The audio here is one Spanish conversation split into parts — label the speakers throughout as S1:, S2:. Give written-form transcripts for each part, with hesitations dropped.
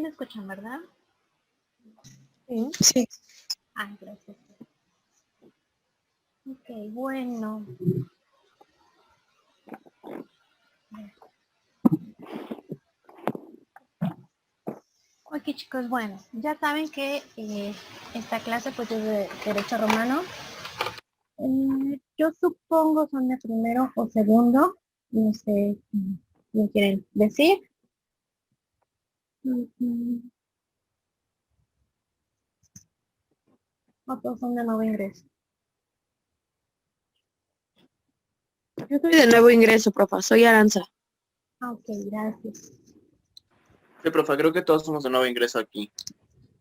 S1: me escuchan, ¿verdad?
S2: Sí. Sí.
S1: Ah, gracias. Ok, bueno. Ok, chicos, bueno, ya saben que esta clase pues es de Derecho Romano. Yo supongo son de primero o segundo. No sé qué quieren decir. O todos son de nuevo ingreso.
S2: Yo soy de nuevo ingreso, profa. Soy Aranza.
S1: Ok, gracias.
S3: Sí, profe, creo que todos somos de nuevo ingreso aquí.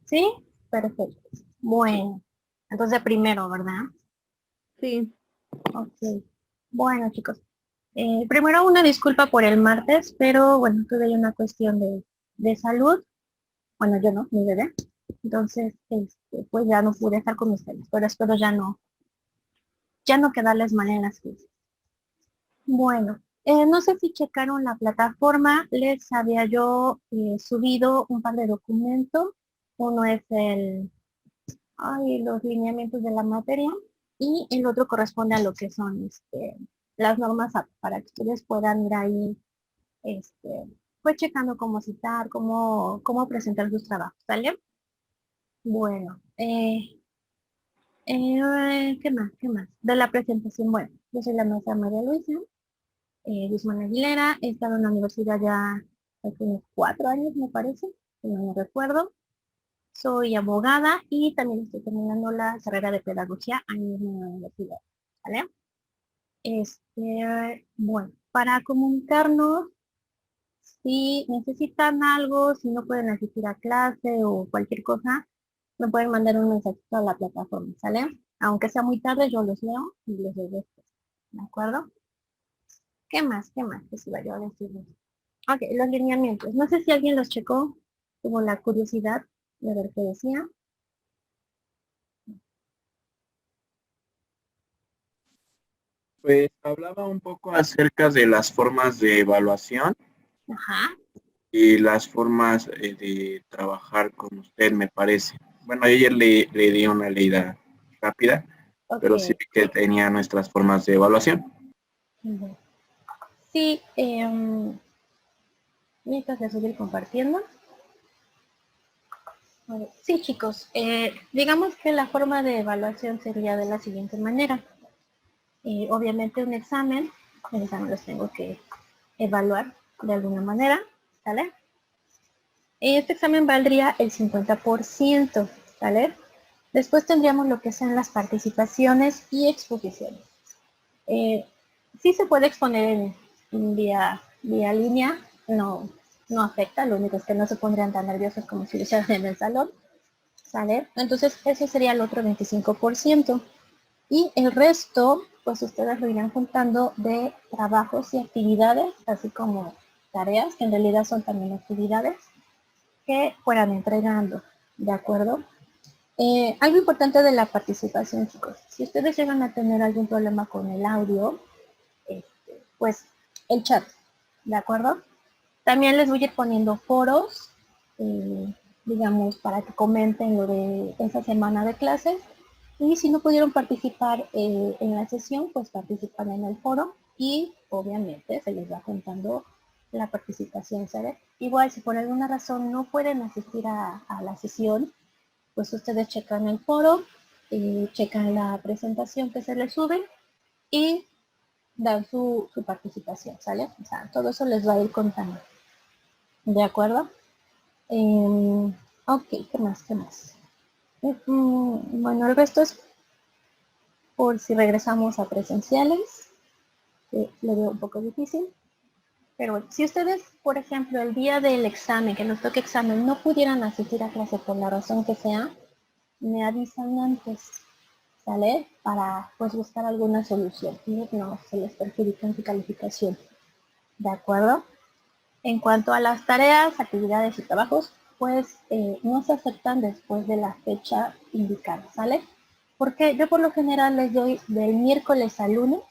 S1: ¿Sí? Perfecto. Bueno, entonces primero, ¿verdad?
S2: Sí.
S1: Ok. Bueno, chicos. Primero una disculpa por el martes, pero bueno, tuve una cuestión de salud. Bueno, yo no, mi bebé. Entonces, pues ya no pude estar con ustedes, pero espero ya no quedarles mal en las clases. Bueno, no sé si checaron la plataforma, les había yo subido un par de documentos. Uno es los lineamientos de la materia y el otro corresponde a lo que son las normas para que ustedes puedan ir ahí pues checando cómo citar, cómo presentar sus trabajos, ¿sale? Bueno, ¿qué más? ¿Qué más? De la presentación, bueno, yo soy la maestra María Luisa Guzmán Aguilera, he estado en la universidad ya hace unos 4 años, me parece, si no me recuerdo. Soy abogada y también estoy terminando la carrera de pedagogía ahí mismo en la universidad, ¿vale? Bueno, para comunicarnos, si necesitan algo, si no pueden asistir a clase o cualquier cosa, me pueden mandar un mensajito a la plataforma, ¿sale? Aunque sea muy tarde, yo los leo y les doy después, ¿de acuerdo? ¿Qué más? ¿Qué más? Que si iba yo a decirles. Ok, los lineamientos. No sé si alguien los checó, tuvo la curiosidad de ver qué decía.
S3: Pues hablaba un poco acerca de las formas de evaluación
S1: Ajá.
S3: y las formas de trabajar con usted, me parece. Bueno, ayer le di una leída rápida,
S1: Ok.
S3: pero sí vi que tenía nuestras formas de evaluación.
S1: Ujú. Sí, necesitas seguir compartiendo. Vale. Sí, chicos, digamos que la forma de evaluación sería de la siguiente manera. Obviamente un examen, el examen los tengo que evaluar de alguna manera, ¿sale? Este examen valdría el 50%, ¿vale? Después tendríamos lo que son las participaciones y exposiciones. Sí se puede exponer en vía línea, no afecta, lo único es que no se pondrían tan nerviosos como si lo hicieran en el salón, ¿sale? Entonces ese sería el otro 25%. Y el resto, pues ustedes lo irán juntando de trabajos y actividades, así como tareas, que en realidad son también actividades, que fueran entregando, ¿de acuerdo? Algo importante de la participación, chicos. Si ustedes llegan a tener algún problema con el audio, pues el chat, ¿de acuerdo? También les voy a ir poniendo foros, digamos, para que comenten lo de esa semana de clases. Y si no pudieron participar en la sesión, pues participan en el foro y obviamente se les va contando la participación, ¿sabes? Igual, si por alguna razón no pueden asistir a la sesión, pues ustedes checan el foro, checan la presentación que se les sube y dan su participación, ¿sale? O sea, todo eso les va a ir contando. ¿De acuerdo? Ok, ¿qué más? ¿Qué más? Bueno, el resto es por si regresamos a presenciales, que lo veo un poco difícil. Pero bueno, si ustedes, por ejemplo, el día del examen, que nos toque examen, no pudieran asistir a clase por la razón que sea, me avisan antes, ¿sale? Para pues buscar alguna solución y no se les perjudica en su calificación. ¿De acuerdo? En cuanto a las tareas, actividades y trabajos, pues no se aceptan después de la fecha indicada, ¿sale? Porque yo por lo general les doy del miércoles al lunes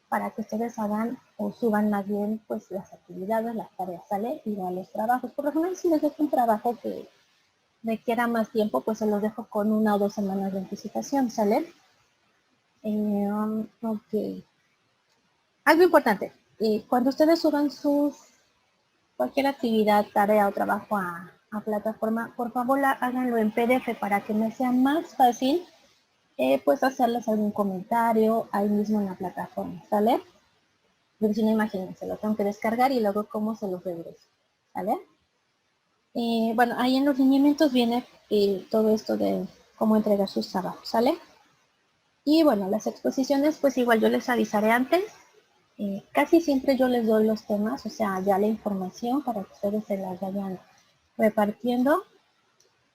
S1: para que ustedes hagan o suban más bien pues las actividades, las tareas, ¿sale? Y no los trabajos. Por lo general, si les dejo un trabajo que requiera más tiempo, pues se los dejo con 1 o 2 semanas de anticipación, ¿sale? Ok. Algo importante, cuando ustedes suban cualquier actividad, tarea o trabajo a plataforma, por favor háganlo en PDF para que me sea más fácil pues hacerles algún comentario ahí mismo en la plataforma, ¿sale? Porque si no, imagínense, lo tengo que descargar y luego cómo se los regreso, ¿sale? Bueno, ahí en los lineamientos viene todo esto de cómo entregar sus trabajos, ¿sale? Y bueno, las exposiciones, pues igual yo les avisaré antes. Casi siempre yo les doy los temas, o sea, ya la información para que ustedes se las vayan repartiendo.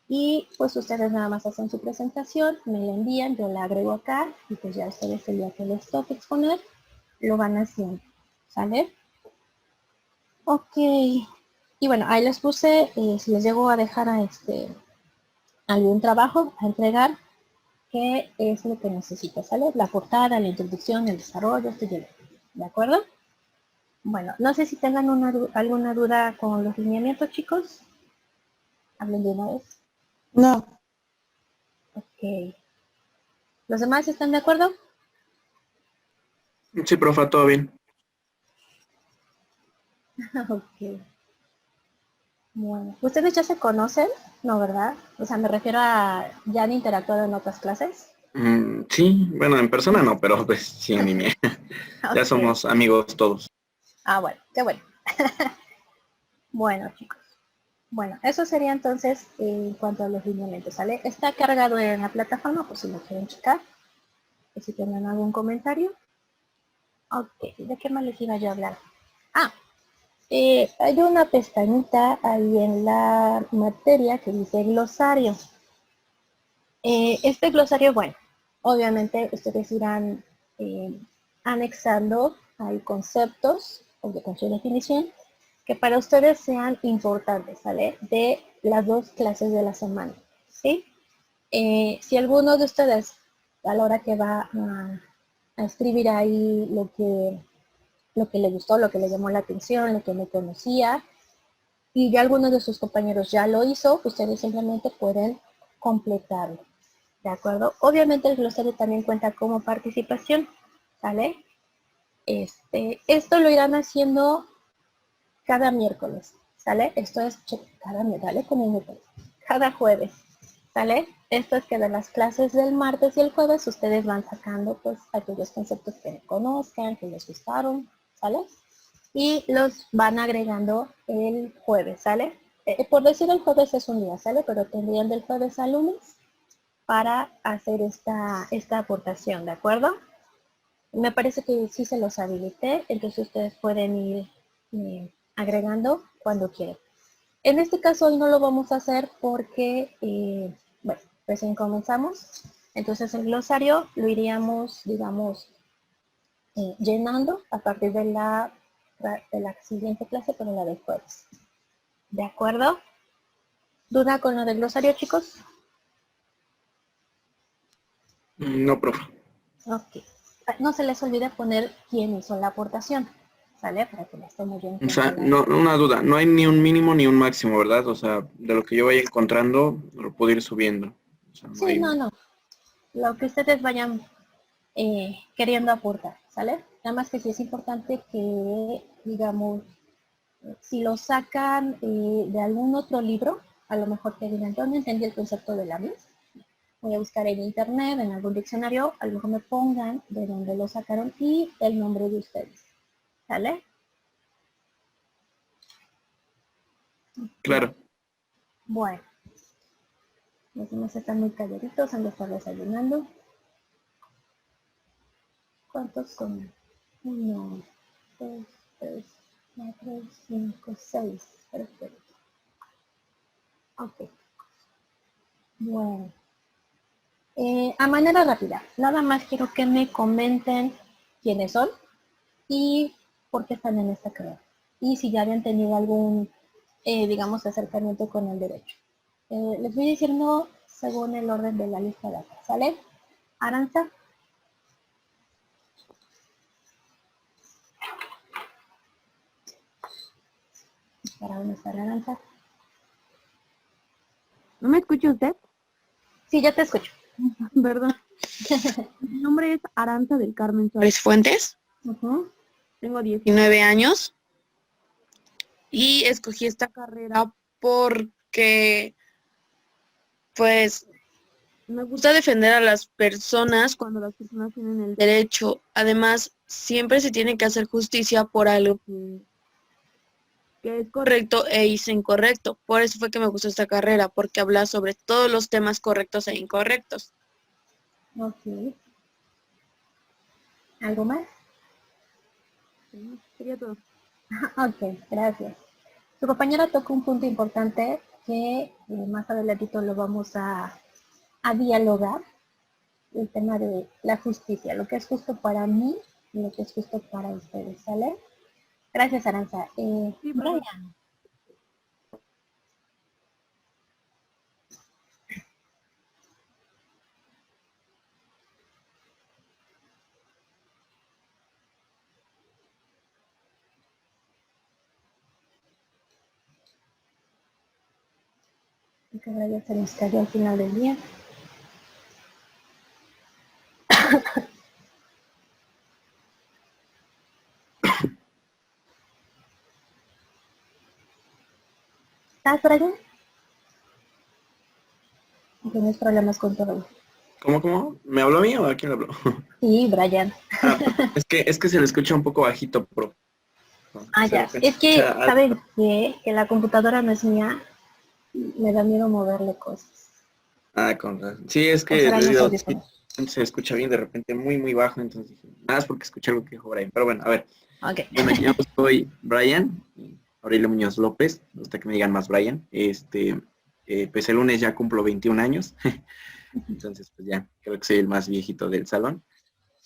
S1: Y pues ustedes nada más hacen su presentación, me la envían, yo la agrego acá y pues ya ustedes el día que les toque exponer, lo van haciendo, ¿sale? Ok. Y bueno, ahí les puse, si les llego a dejar algún trabajo a entregar, qué es lo que necesito, ¿sale? La portada, la introducción, el desarrollo, ¿de acuerdo? Bueno, no sé si tengan alguna duda con los lineamientos, chicos. Hablen de una vez.
S2: No.
S1: Ok. ¿Los demás están de acuerdo?
S3: Sí, profa, todo bien.
S1: Ok. Bueno, ¿ustedes ya se conocen? No, ¿verdad? O sea, me refiero a ya han interactuado en otras clases.
S3: Sí, bueno, en persona no, pero pues sí en línea. Ya
S1: Ok.
S3: somos amigos todos.
S1: Ah, bueno, qué bueno. Bueno, chicos. Bueno, eso sería entonces en cuanto a los lineamientos, ¿sale? Está cargado en la plataforma, por si lo quieren checar. O si tienen algún comentario. Ok, ¿de qué más les iba yo a hablar? Ah, hay una pestañita ahí en la materia que dice glosario. Este glosario, bueno, obviamente ustedes irán anexando hay conceptos con su definición que para ustedes sean importantes, ¿sale? De las 2 clases de la semana, ¿sí? Si alguno de ustedes a la hora que va a escribir ahí lo que le gustó, lo que le llamó la atención, lo que no conocía, y ya alguno de sus compañeros ya lo hizo, ustedes simplemente pueden completarlo. ¿De acuerdo? Obviamente el glosario también cuenta como participación, ¿sale? Esto lo irán haciendo cada miércoles, ¿sale? Esto es cada miércoles, con el miércoles, cada jueves, ¿sale? Esto es que de las clases del martes y el jueves ustedes van sacando pues aquellos conceptos que conozcan, que les gustaron, ¿sale? Y los van agregando el jueves, ¿sale? Por decir el jueves es un día, ¿sale? Pero tendrían del jueves al lunes para hacer esta aportación, ¿de acuerdo? Me parece que sí se los habilité, entonces ustedes pueden ir agregando cuando quieran. En este caso hoy no lo vamos a hacer porque, bueno, recién comenzamos. Entonces el glosario lo iríamos, digamos, llenando a partir de la siguiente clase, pero la del jueves. ¿De acuerdo? ¿Duda con lo del glosario, chicos?
S3: No, profa.
S1: Ok. No se les olvide poner quién hizo la aportación, ¿sale? Para que la estemos yo en
S3: O
S1: cuenta.
S3: sea, no, una duda, no hay ni un mínimo ni un máximo, ¿verdad? O sea, de lo que yo vaya encontrando, lo puedo ir subiendo. O sea, no
S1: Sí,
S3: hay...
S1: no. Lo que ustedes vayan queriendo aportar, ¿sale? Nada más que sí es importante que, digamos, si lo sacan de algún otro libro, a lo mejor que digan, yo no entendí el concepto de la mis. Voy a buscar en internet, en algún diccionario, a lo mejor me pongan de dónde lo sacaron y el nombre de ustedes, ¿sale?
S3: Claro.
S1: Bueno, los demás están muy calladitos, han de estar desayunando. ¿Cuántos son? 1, 2, 3, 4, 5, 6. Perfecto. Ok. Bueno. A manera rápida, nada más quiero que me comenten quiénes son y por qué están en esta carrera. Y si ya habían tenido algún, digamos, acercamiento con el derecho. Les voy diciendo según el orden de la lista de acá, ¿sale? Aranza, para nuestra Aranza.
S2: ¿No me escucha usted?
S1: Sí, yo te escucho.
S2: Perdón. Mi nombre es Aranza del Carmen Suárez Fuentes.
S1: Ujú.
S2: Tengo 19 años y escogí esta carrera porque, pues, me gusta defender a las personas cuando las personas tienen el derecho. Además, siempre se tiene que hacer justicia por algo que es correcto e es incorrecto. Por eso fue que me gustó esta carrera, porque habla sobre todos los temas correctos e incorrectos.
S1: Ok. ¿Algo más?
S2: Sí, sería todo.
S1: Ok, gracias. Su compañera tocó un punto importante que más adelantito lo vamos a dialogar, el tema de la justicia, lo que es justo para mí y lo que es justo para ustedes, ¿sale? Gracias, Aranza.
S2: Sí,
S1: Brian. Que Brian se nos cayó al final del día. ¿Estás, Brian? Tienes problemas con todo.
S3: ¿Cómo? ¿Me habló a mí o a quién le habló?
S1: Sí, Brian.
S3: Es que se le escucha un poco bajito, pro.
S1: Ah,
S3: De
S1: ya.
S3: repente
S1: Es
S3: se
S1: que,
S3: escucha
S1: ¿saben
S3: alto.
S1: qué? Que la computadora no es mía. Y me da miedo moverle cosas.
S3: Con razón. Sí, es
S1: O
S3: que
S1: serán
S3: le
S1: los
S3: digo, sí,
S1: audífonos.
S3: se escucha bien de repente muy, muy bajo, entonces dije, nada más porque escuché algo que dijo Brian. Pero bueno, a ver.
S1: Ok.
S3: Bueno, yo soy Brian, Aurelio Muñoz López, hasta que me digan más Brian. Pues el lunes ya cumplo 21 años, entonces pues ya creo que soy el más viejito del salón.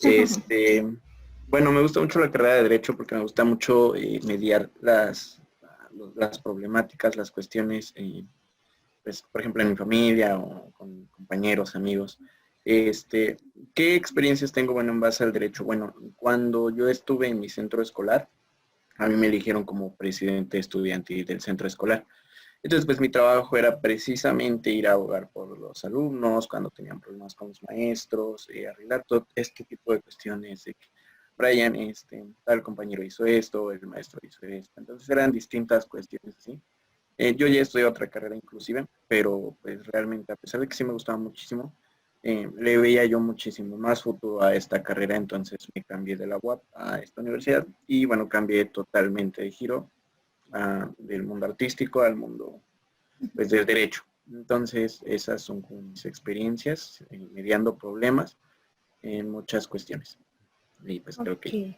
S3: Este, bueno, me gusta mucho la carrera de Derecho porque me gusta mucho mediar las problemáticas, las cuestiones, pues, por ejemplo, en mi familia o con compañeros, amigos. Este, ¿Qué experiencias tengo, bueno, en base al derecho? Bueno, cuando yo estuve en mi centro escolar, a mí me eligieron como presidente estudiantil del centro escolar. Entonces, pues mi trabajo era precisamente ir a abogar por los alumnos, cuando tenían problemas con los maestros, arreglar todo este tipo de cuestiones de que Brian, tal compañero hizo esto, el maestro hizo esto. Entonces eran distintas cuestiones así. Yo ya estudié otra carrera inclusive, pero pues realmente a pesar de que sí me gustaba muchísimo, le veía yo muchísimo más futuro a esta carrera, entonces me cambié de la UAP a esta universidad y bueno, cambié totalmente de giro del mundo artístico al mundo pues del derecho. Entonces esas son como mis experiencias mediando problemas en muchas cuestiones. Y pues creo que
S1: Ok.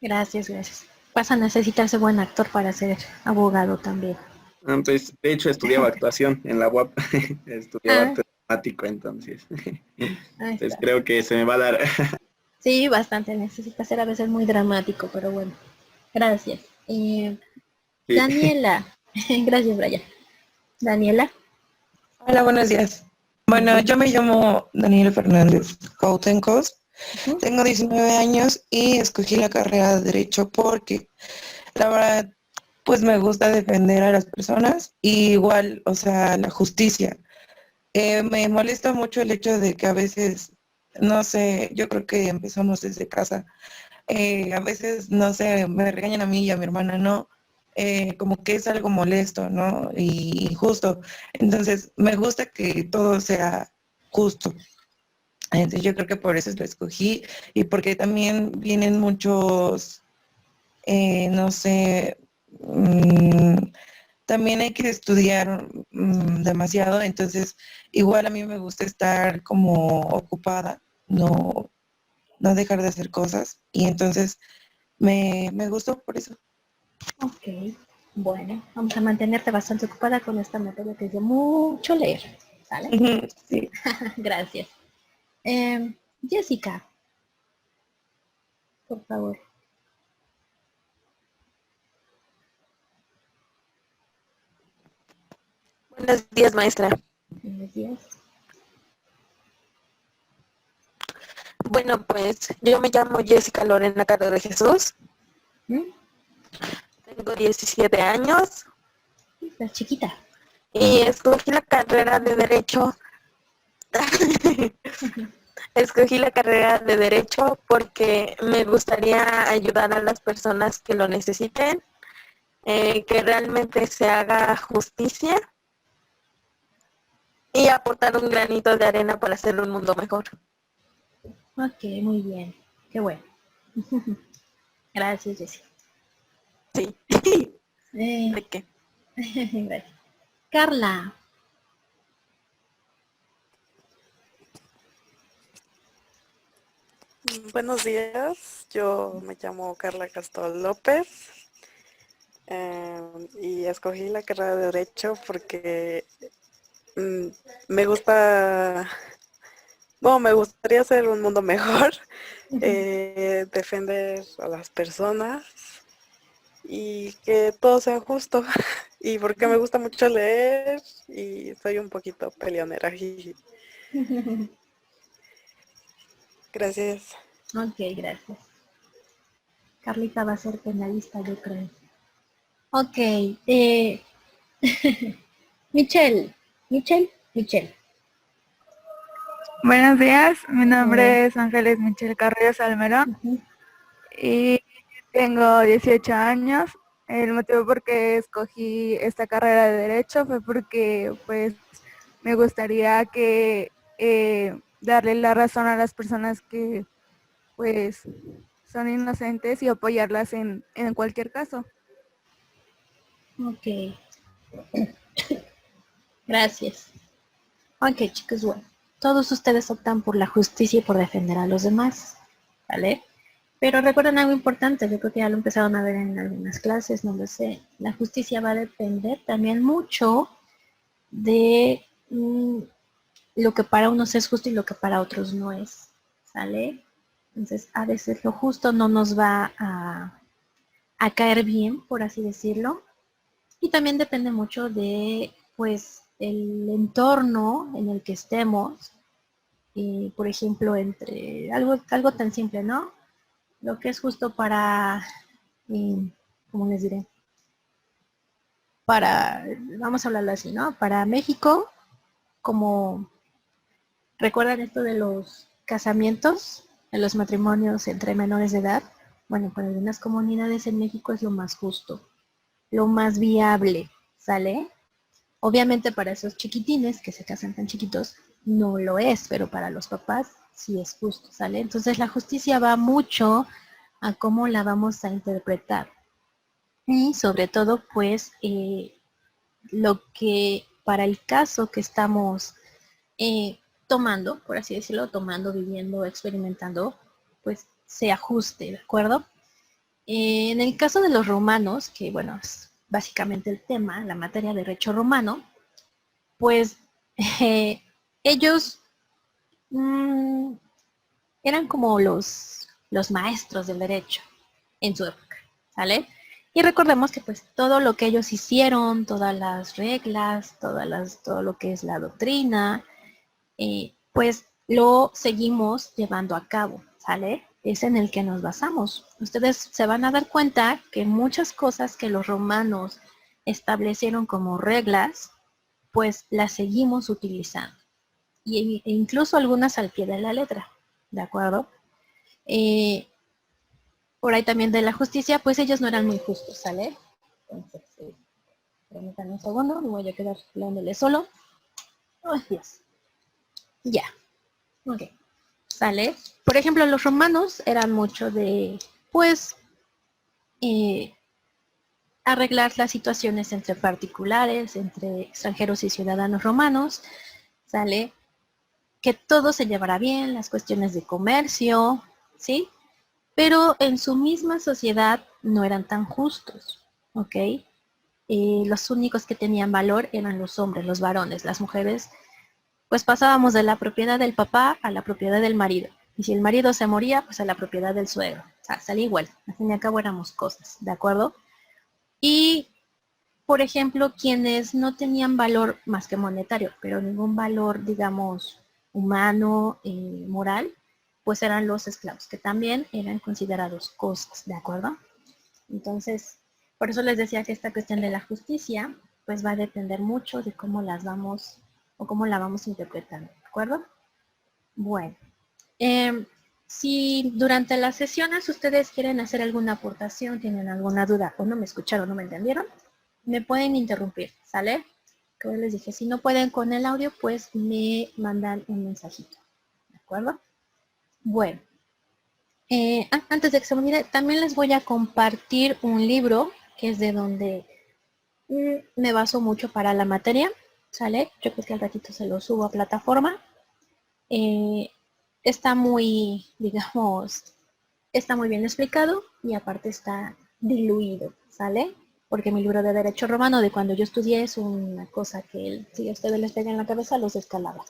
S1: Gracias, gracias. Vas a necesitarse buen actor para ser abogado también.
S3: entonces, de hecho, estudiaba actuación en la UAP, estudiaba
S1: Ah,
S3: arte dramático, entonces,
S1: ahí
S3: entonces
S1: está.
S3: creo que se me va a dar.
S1: Sí, bastante. Necesita ser a veces muy dramático, pero bueno. Gracias.
S3: Sí.
S1: Daniela. Gracias, Brian. Daniela.
S4: Hola, buenos días. Bueno, yo me llamo Daniela Fernández Coutencos,
S1: Ujú.
S4: tengo 19 años y escogí la carrera de Derecho porque la verdad, pues me gusta defender a las personas y igual, o sea, la justicia. Me molesta mucho el hecho de que a veces, no sé, yo creo que empezamos desde casa, a veces, no sé, me regañan a mí y a mi hermana, no, como que es algo molesto, ¿no? Y justo. Entonces, me gusta que todo sea justo. Entonces, yo creo que por eso lo escogí y porque también vienen muchos, no sé, también hay que estudiar demasiado, entonces igual a mí me gusta estar como ocupada, no dejar de hacer cosas y entonces me gustó por eso.
S1: Ok. Bueno, vamos a mantenerte bastante ocupada con esta materia que es de mucho leer. ¿Sale?
S4: Sí.
S1: Gracias. Jessica, por favor.
S2: Buenos días, maestra.
S1: Buenos días.
S2: Bueno, pues yo me llamo Jessica Lorena Caro de Jesús,
S1: ¿Mm?
S2: tengo 17 años
S1: Estás chiquita.
S2: y escogí la carrera de Derecho. Escogí la carrera de Derecho porque me gustaría ayudar a las personas que lo necesiten, que realmente se haga justicia y aportar un granito de arena para hacer un mundo mejor.
S1: Ok, muy bien. Qué bueno. Gracias, Jessie.
S2: Sí.
S1: Eh,
S2: ¿De qué?
S1: gracias. Carla.
S5: Buenos días, yo me llamo Carla Castol López y escogí la carrera de Derecho porque mm, me gusta, bueno, me gustaría hacer un mundo mejor, defender a las personas y que todo sea justo. Y porque me gusta mucho leer y soy un poquito peleonera. Jiji. Gracias.
S1: Ok, gracias. Carlita va a ser penalista, yo creo. Ok. Michelle. Michelle.
S6: Buenos días, mi
S1: Hola.
S6: nombre es Ángeles Michelle Carrillo Salmerón
S1: Ujú.
S6: y tengo 18 años. El motivo por qué escogí esta carrera de Derecho fue porque pues me gustaría que darle la razón a las personas que pues son inocentes y apoyarlas en cualquier caso.
S1: Ok. Gracias. Ok, chicos, bueno. Todos ustedes optan por la justicia y por defender a los demás, ¿vale? Pero recuerden algo importante, yo creo que ya lo empezaron a ver en algunas clases, no lo sé. La justicia va a depender también mucho de lo que para unos es justo y lo que para otros no es, ¿sale? Entonces, a veces lo justo no nos va a caer bien, por así decirlo. Y también depende mucho de, pues, el entorno en el que estemos. Por ejemplo, entre algo tan simple, ¿no? Lo que es justo para, ¿cómo les diré? Para, vamos a hablarlo así, ¿no? Para México, como, ¿recuerdan esto de los casamientos, de los matrimonios entre menores de edad? Bueno, para algunas comunidades en México es lo más justo, lo más viable, ¿sale? Obviamente para esos chiquitines que se casan tan chiquitos no lo es, pero para los papás sí es justo, ¿sale? Entonces la justicia va mucho a cómo la vamos a interpretar. Y sobre todo, pues, lo que para el caso que estamos tomando, por así decirlo, tomando, viviendo, experimentando, pues se ajuste, ¿de acuerdo? En el caso de los romanos, que bueno, es básicamente el tema, la materia de derecho romano, pues eh, ellos mmm, eran como los maestros del derecho en su época, ¿sale? Y recordemos que pues todo lo que ellos hicieron, todas las reglas, todo lo que es la doctrina, pues lo seguimos llevando a cabo, ¿sale? Es en el que nos basamos. Ustedes se van a dar cuenta que muchas cosas que los romanos establecieron como reglas, pues las seguimos utilizando. E incluso algunas al pie de la letra, ¿de acuerdo? Por ahí también de la justicia, pues ellos no eran muy justos, ¿sale? Entonces, permítanme un segundo, me voy a quedar hablándole solo. Ay, Dios. Ya, ok. ¿Sale? Por ejemplo, los romanos eran mucho de, pues, eh, arreglar las situaciones entre particulares, entre extranjeros y ciudadanos romanos, ¿sale? Que todo se llevara bien, las cuestiones de comercio, ¿sí? Pero en su misma sociedad no eran tan justos, ¿ok? Los únicos que tenían valor eran los hombres, los varones, las mujeres, pues pasábamos de la propiedad del papá a la propiedad del marido. Y si el marido se moría, pues a la propiedad del suegro. O sea, salía igual, al fin y al cabo éramos cosas, ¿de acuerdo? Y, por ejemplo, quienes no tenían valor más que monetario, pero ningún valor, digamos, humano, moral, pues eran los esclavos, que también eran considerados cosas, ¿de acuerdo? Entonces, Por eso les decía que esta cuestión de la justicia, pues va a depender mucho de cómo las vamos, o cómo la vamos interpretando, ¿de acuerdo? Bueno, si durante las sesiones ustedes quieren hacer alguna aportación, tienen alguna duda, o no me escucharon, no me entendieron, me pueden interrumpir, ¿sale? Como les dije, si no pueden con el audio, pues me mandan un mensajito, ¿de acuerdo? Bueno, antes de que se me olvide, también les voy a compartir un libro que es de donde me baso mucho para la materia, ¿sale? Yo creo que al ratito se lo subo a plataforma. Está muy, digamos, está muy bien explicado y aparte está diluido, ¿sale? Porque mi libro de Derecho Romano de cuando yo estudié es una cosa que si a ustedes les pega en la cabeza los escalaba.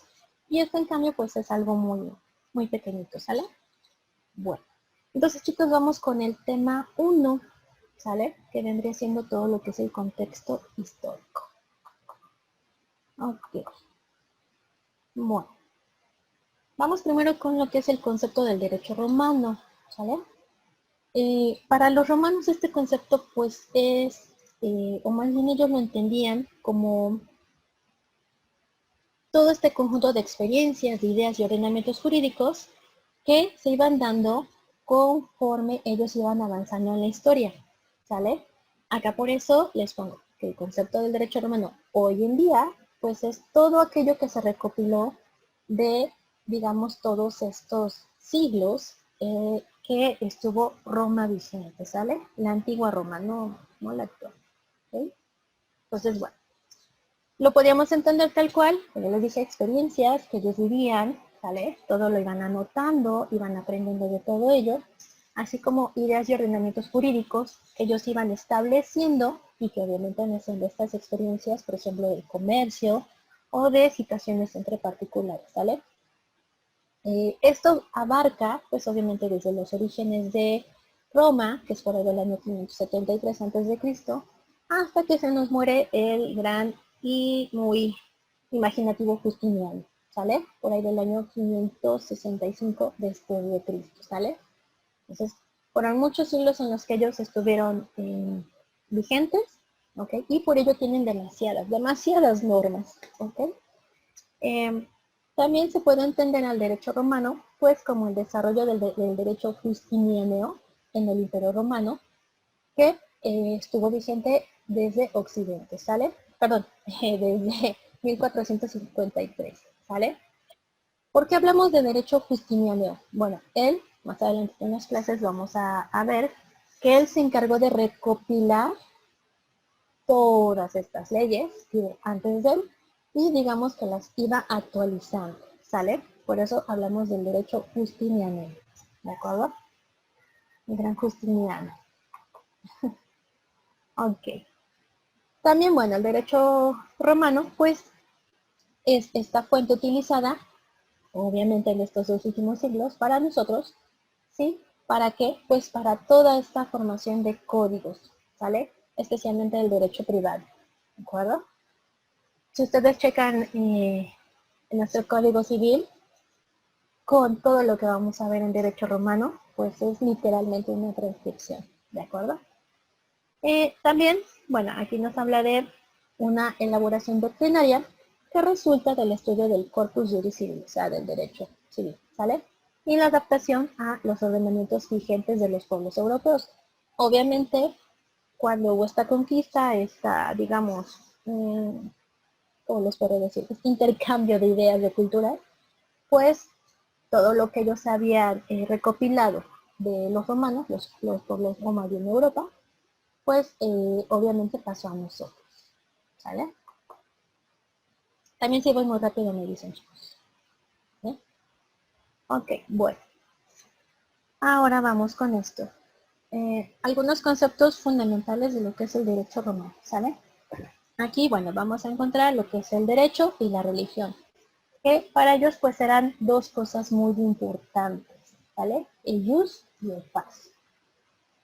S1: Y esto en cambio pues es algo muy, muy pequeñito, ¿sale? Bueno, entonces chicos vamos con el tema 1, ¿sale? Que vendría siendo todo lo que es el contexto histórico. Ok. Bueno. Vamos primero con lo que es el concepto del derecho romano, ¿sale? Para los romanos este concepto pues es, o más bien ellos lo entendían como todo este conjunto de experiencias, de ideas y ordenamientos jurídicos que se iban dando conforme ellos iban avanzando en la historia, ¿sale? Acá por eso les pongo que el concepto del derecho romano hoy en día pues es todo aquello que se recopiló de, digamos, todos estos siglos que estuvo Roma vigente, ¿sale? La antigua Roma, no la actual, ¿ok? Entonces, bueno. Lo podíamos entender tal cual, como les dije, experiencias que ellos vivían, ¿sale? Todo lo iban anotando, iban aprendiendo de todo ello, así como ideas y ordenamientos jurídicos que ellos iban estableciendo y que obviamente nacen de estas experiencias, por ejemplo, del comercio o de situaciones entre particulares, ¿sale? Esto abarca, pues obviamente desde los orígenes de Roma, que es por ahí del año 573 a.C., hasta que se nos muere el gran y muy imaginativo Justiniano, ¿sale? Por ahí del año 565 después de Cristo, ¿sale? Entonces, fueron muchos siglos en los que ellos estuvieron vigentes, ¿ok? Y por ello tienen demasiadas normas, ¿ok? También se puede entender al derecho romano, pues como el desarrollo del derecho justiniano en el Imperio Romano, que estuvo vigente desde Occidente, ¿sale? Perdón, desde 1453, ¿sale? ¿Por qué hablamos de derecho justiniano? Bueno, él, más adelante en las clases vamos a ver que él se encargó de recopilar todas estas leyes que antes de él y digamos que las iba actualizando, ¿sale? Por eso hablamos del derecho justiniano, ¿de acuerdo? El gran Justiniano. Ok. También, bueno, el derecho romano, pues, es esta fuente utilizada, obviamente en estos dos últimos siglos, para nosotros, ¿sí? ¿Para qué? Pues para toda esta formación de códigos, ¿sale? Especialmente el derecho privado, ¿de acuerdo? Si ustedes checan nuestro Código Civil, con todo lo que vamos a ver en derecho romano, pues es literalmente una transcripción, ¿de acuerdo? También, bueno, aquí nos habla de una elaboración doctrinaria que resulta del estudio del corpus juris civil, o sea, del derecho civil, ¿sale? Y la adaptación a los ordenamientos vigentes de los pueblos europeos. Obviamente, cuando hubo esta conquista, digamos, ¿cómo les puedo decir? Este intercambio de ideas de cultura, pues todo lo que ellos habían recopilado de los romanos, los pueblos romanos en Europa, pues obviamente pasó a nosotros, ¿sale? También si voy muy rápido me dicen, chicos. ¿Sí? Ok, bueno. Ahora vamos con esto. Algunos conceptos fundamentales de lo que es el derecho romano, ¿sale? Aquí, bueno, vamos a encontrar lo que es el derecho y la religión, que para ellos pues serán dos cosas muy importantes, ¿vale? El jus y el paz.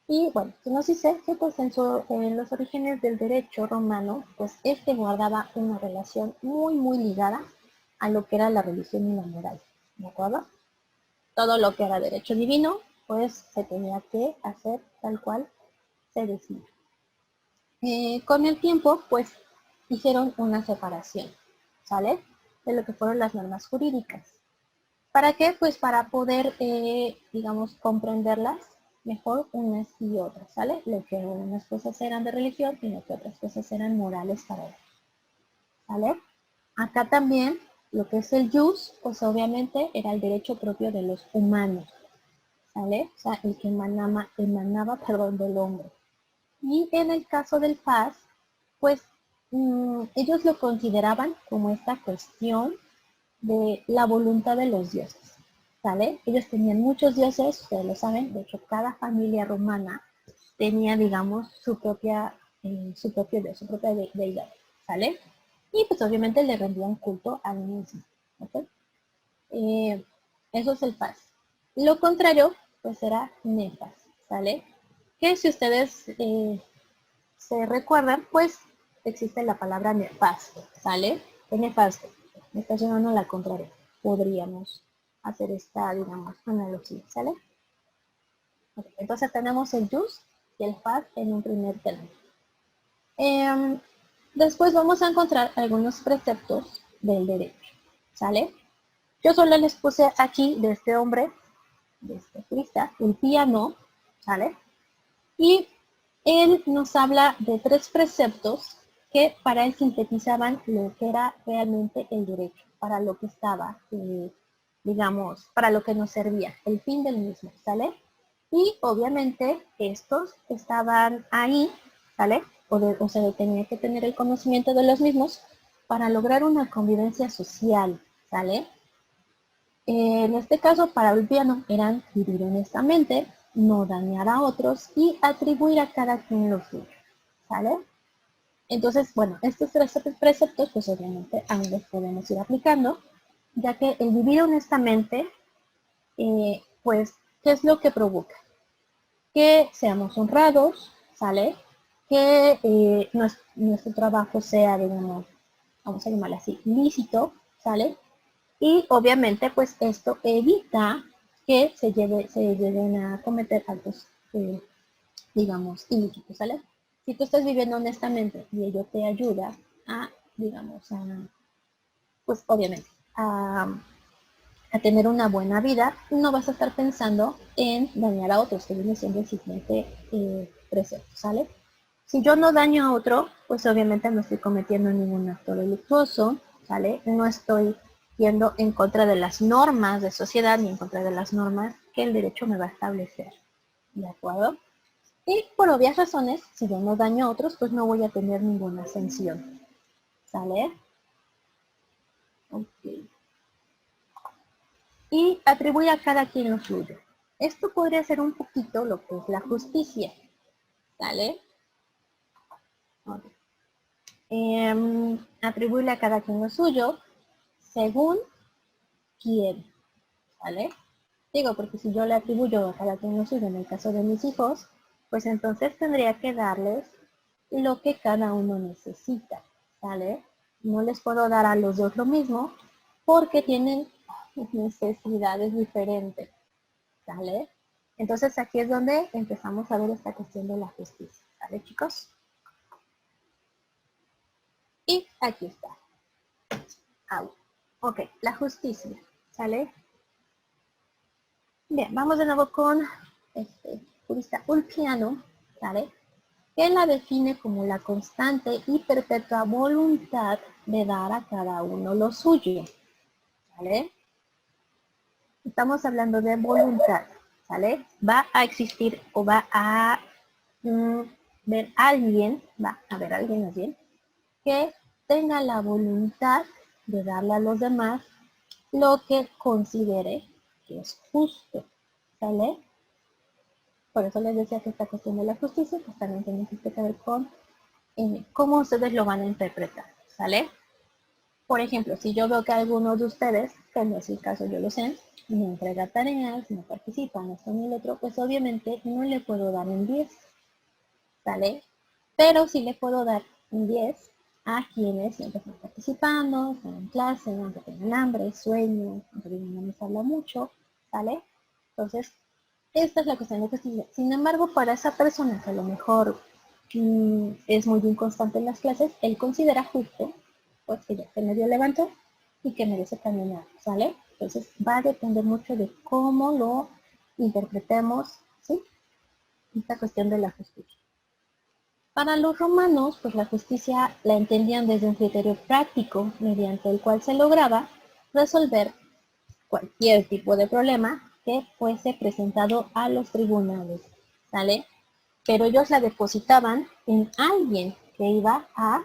S1: Y bueno, que nos dice que pues en los orígenes del derecho romano, pues este guardaba una relación muy ligada a lo que era la religión y la moral, ¿de acuerdo? Todo lo que era derecho divino, pues se tenía que hacer tal cual se decía. con el tiempo, pues, hicieron una separación, ¿sale? De lo que fueron las normas jurídicas. ¿Para qué? Pues para poder, digamos, comprenderlas mejor unas y otras, ¿sale? Lo que unas cosas eran de religión y lo que otras cosas eran morales para él, ¿sale? Acá también, lo que es el jus, pues obviamente era el derecho propio de los humanos, ¿sale? O sea, el que emanaba, perdón, del hombre. Y en el caso del paz, pues ellos lo consideraban como esta cuestión de la voluntad de los dioses, ¿sale? Ellos tenían muchos dioses, ustedes lo saben, de hecho cada familia romana tenía, digamos, su propio dios, su propia deidad, ¿sale? Y pues obviamente le rendían culto al mismo, ¿ok? Eso es el paz. Lo contrario, pues era nefas, ¿sale? Que si ustedes se recuerdan, pues existe la palabra nefasto, ¿sale? ¿Qué nefasto? Me está llevando a la contraria. Podríamos hacer esta, digamos, analogía, ¿sale? Okay, entonces tenemos el jus y el paz en un primer término. Después vamos a encontrar algunos preceptos del derecho, ¿sale? Yo solo les puse aquí de este hombre, de este jurista, el piano, ¿sale? Y él nos habla de 3 preceptos que para él sintetizaban lo que era realmente el derecho, para lo que estaba, digamos, para lo que nos servía, el fin del mismo, ¿sale? Y obviamente estos estaban ahí, ¿sale? O sea, tenía que tener el conocimiento de los mismos para lograr una convivencia social, ¿sale? En este caso, para el piano eran vivir honestamente, no dañar a otros y atribuir a cada quien lo suyo, ¿sale? Entonces, bueno, estos 3 preceptos, pues obviamente aún los podemos ir aplicando, ya que el vivir honestamente, pues, ¿qué es lo que provoca? Que seamos honrados, ¿sale? Que nuestro trabajo sea, digamos, vamos a llamarlo así, lícito, ¿sale? Y obviamente, pues esto evita que se lleguen a cometer actos, digamos, ilícitos, ¿sale? Si tú estás viviendo honestamente y ello te ayuda a, digamos, pues obviamente, a tener una buena vida, no vas a estar pensando en dañar a otros, que viene siendo el siguiente precepto, ¿sale? Si yo no daño a otro, pues obviamente no estoy cometiendo ningún acto delictuoso, ¿sale? No estoy yendo en contra de las normas de sociedad ni en contra de las normas que el derecho me va a establecer, ¿de acuerdo? Y por obvias razones, si yo no daño a otros, pues no voy a tener ninguna sanción, ¿sale? Ok. Y atribuye a cada quien lo suyo. Esto podría ser un poquito lo que es la justicia, ¿sale? Okay. Atribuirle a cada quien lo suyo según quiere, ¿vale? Digo, porque si yo le atribuyo a cada quien lo suyo en el caso de mis hijos, pues entonces tendría que darles lo que cada uno necesita, ¿vale? No les puedo dar a los dos lo mismo porque tienen necesidades diferentes, ¿vale? Entonces aquí es donde empezamos a ver esta cuestión de la justicia, ¿vale, chicos? Y aquí está. Ok, la justicia, ¿sale? Bien, vamos de nuevo con este jurista Ulpiano, ¿sale? Que la define como la constante y perpetua voluntad de dar a cada uno lo suyo, ¿sale? Estamos hablando de voluntad, ¿sale? Va a existir o va a ver alguien, va a haber alguien más bien, que tenga la voluntad de darle a los demás lo que considere que es justo, ¿sale? Por eso les decía que esta cuestión de la justicia pues también tiene que ver con cómo ustedes lo van a interpretar, ¿sale? Por ejemplo, si yo veo que alguno de ustedes, que no es el caso, yo lo sé, no entrega tareas, no participa en esto ni el otro, pues obviamente no le puedo dar un 10, ¿sale? Pero sí le puedo dar un 10 a quienes siempre están participando, están en clase, aunque tengan hambre, sueño, aunque no les habla mucho, ¿sale? Entonces, esta es la cuestión de justicia. Sin embargo, para esa persona que a lo mejor es muy inconstante en las clases, él considera justo, pues que ya se medio levantó y que merece caminar, ¿sale? Entonces va a depender mucho de cómo lo interpretemos, ¿sí? Esta cuestión de la justicia. Para los romanos, pues la justicia la entendían desde un criterio práctico, mediante el cual se lograba resolver cualquier tipo de problema que fuese presentado a los tribunales, ¿sale? Pero ellos la depositaban en alguien que iba a,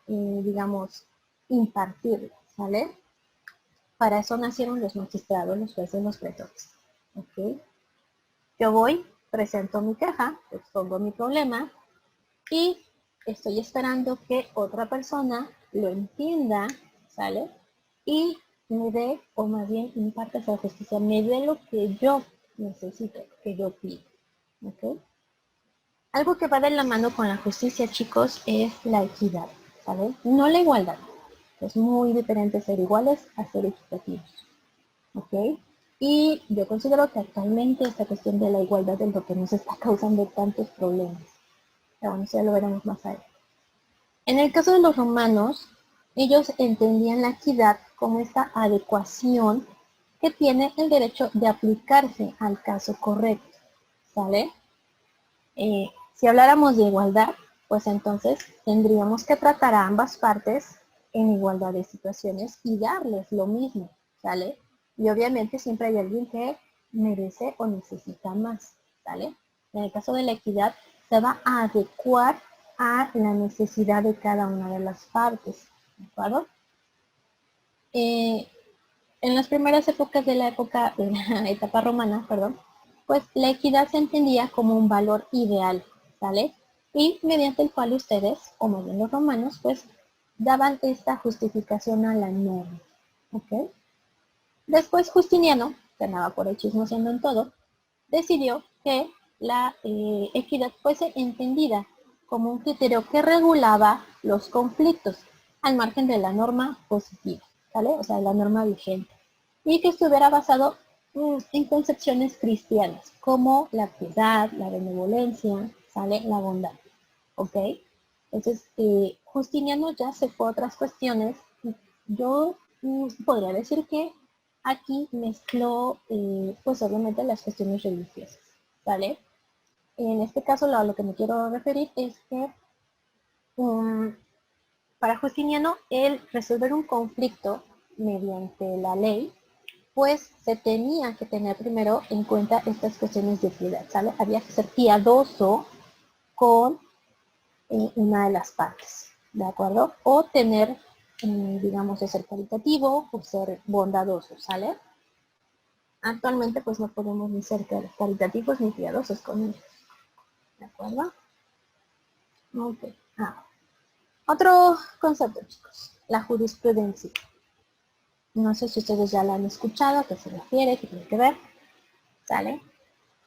S1: digamos, impartirla, ¿sale? Para eso nacieron los magistrados, los jueces, los pretores, ¿ok? Yo voy, presento mi queja, expongo mi problema y estoy esperando que otra persona lo entienda, ¿sale? Y me dé, o más bien imparte esa justicia, me dé lo que yo necesito, que yo pido, ¿ok? Algo que va de la mano con la justicia, chicos, es la equidad, ¿vale? No la igualdad. Es muy diferente ser iguales a ser equitativos, ¿ok? Y yo considero que actualmente esta cuestión de la igualdad es lo que nos está causando tantos problemas. Pero bueno, eso ya lo veremos más adelante. En el caso de los romanos, ellos entendían la equidad como esta adecuación que tiene el derecho de aplicarse al caso correcto, ¿vale? Si habláramos de igualdad, pues entonces tendríamos que tratar a ambas partes en igualdad de situaciones y darles lo mismo, ¿sale? Y obviamente siempre hay alguien que merece o necesita más, ¿sale? En el caso de la equidad, se va a adecuar a la necesidad de cada una de las partes, ¿de acuerdo? En las primeras épocas de la etapa romana, perdón, pues la equidad se entendía como un valor ideal, ¿vale? Y mediante el cual ustedes, o más bien los romanos, pues daban esta justificación a la norma, ¿ok? Después Justiniano, que andaba por ahí chismoseando en todo, decidió que la equidad fuese entendida como un criterio que regulaba los conflictos al margen de la norma positiva, ¿vale? O sea, la norma vigente. Y que estuviera basado en concepciones cristianas, como la piedad, la benevolencia, ¿sale? La bondad, ¿ok? Entonces, Justiniano ya se fue a otras cuestiones. Yo podría decir que aquí mezcló, pues obviamente las cuestiones religiosas, ¿vale? En este caso a lo que me quiero referir es que para Justiniano el resolver un conflicto mediante la ley, pues se tenía que tener primero en cuenta estas cuestiones de piedad, ¿sale? Había que ser piadoso con una de las partes, ¿de acuerdo? O tener, digamos, de ser caritativo o ser bondadoso, ¿sale? Actualmente pues no podemos ni ser caritativos ni piadosos con ellos. ¿De acuerdo? Ok. Otro concepto, chicos. La jurisprudencia. No sé si ustedes ya la han escuchado, a qué se refiere, qué tiene que ver. ¿Sale?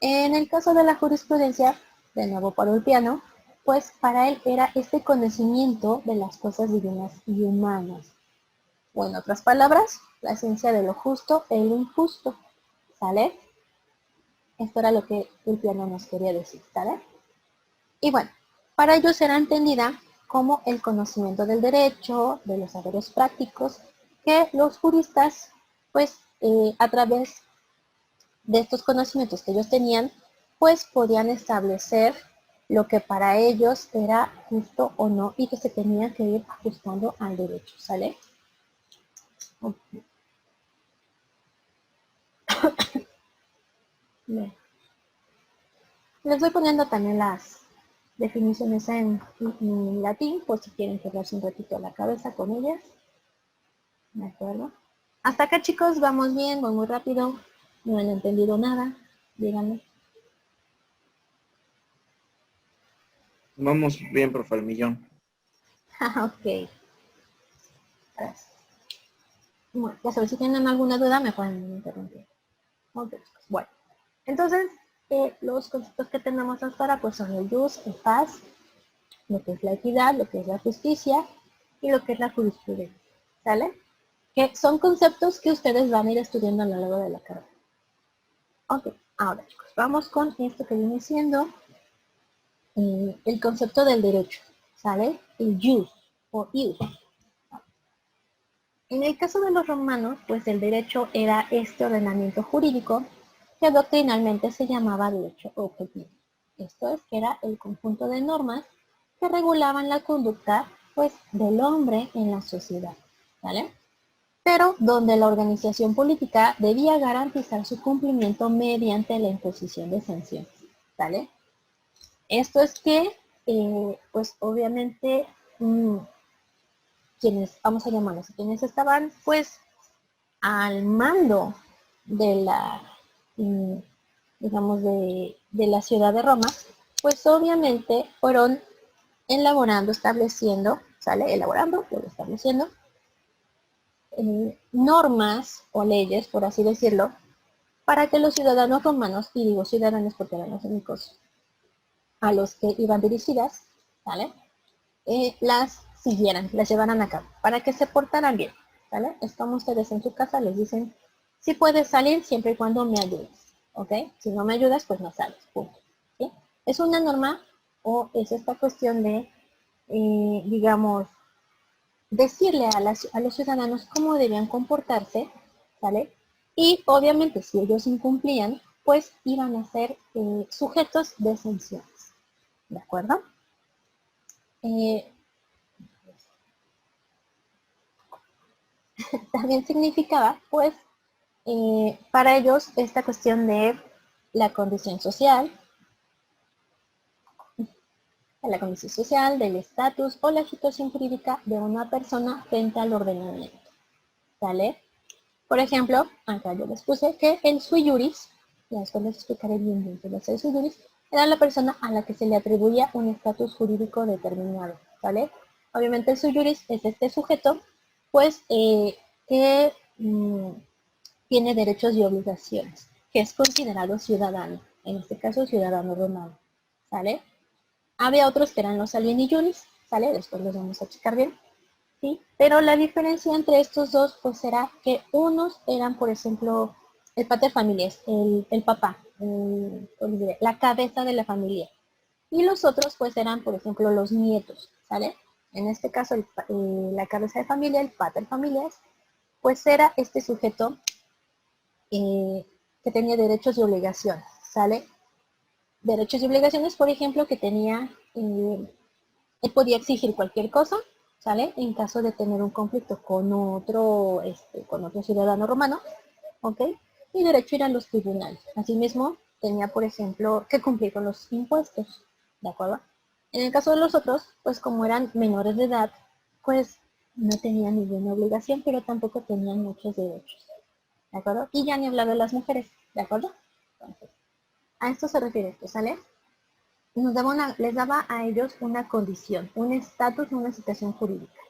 S1: En el caso de la jurisprudencia, de nuevo para el piano, pues para él era este conocimiento de las cosas divinas y humanas. O en otras palabras, la esencia de lo justo e lo injusto. ¿Sale? Esto era lo que el piano nos quería decir, ¿sale? Y bueno, para ellos era entendida como el conocimiento del derecho, de los saberes prácticos, que los juristas, pues a través de estos conocimientos que ellos tenían, pues podían establecer lo que para ellos era justo o no y que se tenía que ir ajustando al derecho, ¿sale? Okay. Bien. Les voy poniendo también las definiciones en latín, por si quieren quedarse un ratito la cabeza con ellas. ¿De acuerdo? Hasta acá, chicos, vamos bien, voy muy rápido. No han entendido nada. Díganme.
S3: Vamos bien, profe, al millón.
S1: Ok. Gracias. Bueno, ya saben, si tienen alguna duda me pueden interrumpir. Ok, chicos. Bueno, entonces, los conceptos que tenemos hasta ahora pues son el jus, el paz, lo que es la equidad, lo que es la justicia y lo que es la jurisprudencia. ¿Sale? Que son conceptos que ustedes van a ir estudiando a lo largo de la carrera. Ok, ahora chicos, vamos con esto que viene siendo el concepto del derecho, ¿sale? El jus o ius. En el caso de los romanos, pues el derecho era este ordenamiento jurídico que doctrinalmente se llamaba derecho objetivo. Esto es que era el conjunto de normas que regulaban la conducta, pues, del hombre en la sociedad, ¿vale? Pero donde la organización política debía garantizar su cumplimiento mediante la imposición de sanciones, ¿vale? Esto es que, pues obviamente, quienes, vamos a llamarlos, quienes estaban pues al mando de la, digamos, de la ciudad de Roma, pues obviamente fueron elaborando, estableciendo, ¿sale? Elaborando, luego estableciendo normas o leyes, por así decirlo, para que los ciudadanos romanos, y digo ciudadanos porque eran los únicos a los que iban dirigidas, ¿vale? Las siguieran, las llevaran a cabo, para que se portaran bien, ¿vale? Es como ustedes en su casa les dicen, sí puedes salir siempre y cuando me ayudes, ¿ok? Si no me ayudas, pues no sales, punto. ¿Sí? Es una norma o es esta cuestión de, digamos, decirle a los ciudadanos cómo debían comportarse, ¿vale? Y obviamente si ellos incumplían, pues iban a ser sujetos de sanciones, ¿de acuerdo? También significaba, pues, para ellos esta cuestión de la condición social, del estatus o la situación jurídica de una persona frente al ordenamiento, ¿vale? Por ejemplo, acá yo les puse que el sui juris, ya después les explicaré bien qué es el sui juris, era la persona a la que se le atribuía un estatus jurídico determinado, ¿vale? Obviamente el sui juris es este sujeto, pues, que tiene derechos y obligaciones, que es considerado ciudadano, en este caso ciudadano romano, ¿sale? Había otros que eran los alieni juris, ¿sale? Después los vamos a checar bien, ¿sí? Pero la diferencia entre estos dos, pues era que unos eran, por ejemplo, el pater familias, el papá, la cabeza de la familia, y los otros, pues eran, por ejemplo, los nietos, ¿sale? En este caso, la cabeza de familia, el pater familias, pues era este sujeto que tenía derechos y obligaciones, ¿sale? Derechos y obligaciones, por ejemplo, que tenía, él podía exigir cualquier cosa, ¿sale? En caso de tener un conflicto con otro ciudadano romano, ¿ok? Y derecho a ir a los tribunales. Asimismo, tenía, por ejemplo, que cumplir con los impuestos, ¿de acuerdo? En el caso de los otros, pues como eran menores de edad, pues no tenían ninguna obligación, pero tampoco tenían muchos derechos. ¿De acuerdo? Y ya ni hablar de las mujeres, ¿de acuerdo? Entonces, a esto se refiere esto, ¿sale? Les daba a ellos una condición, un estatus, una situación jurídica.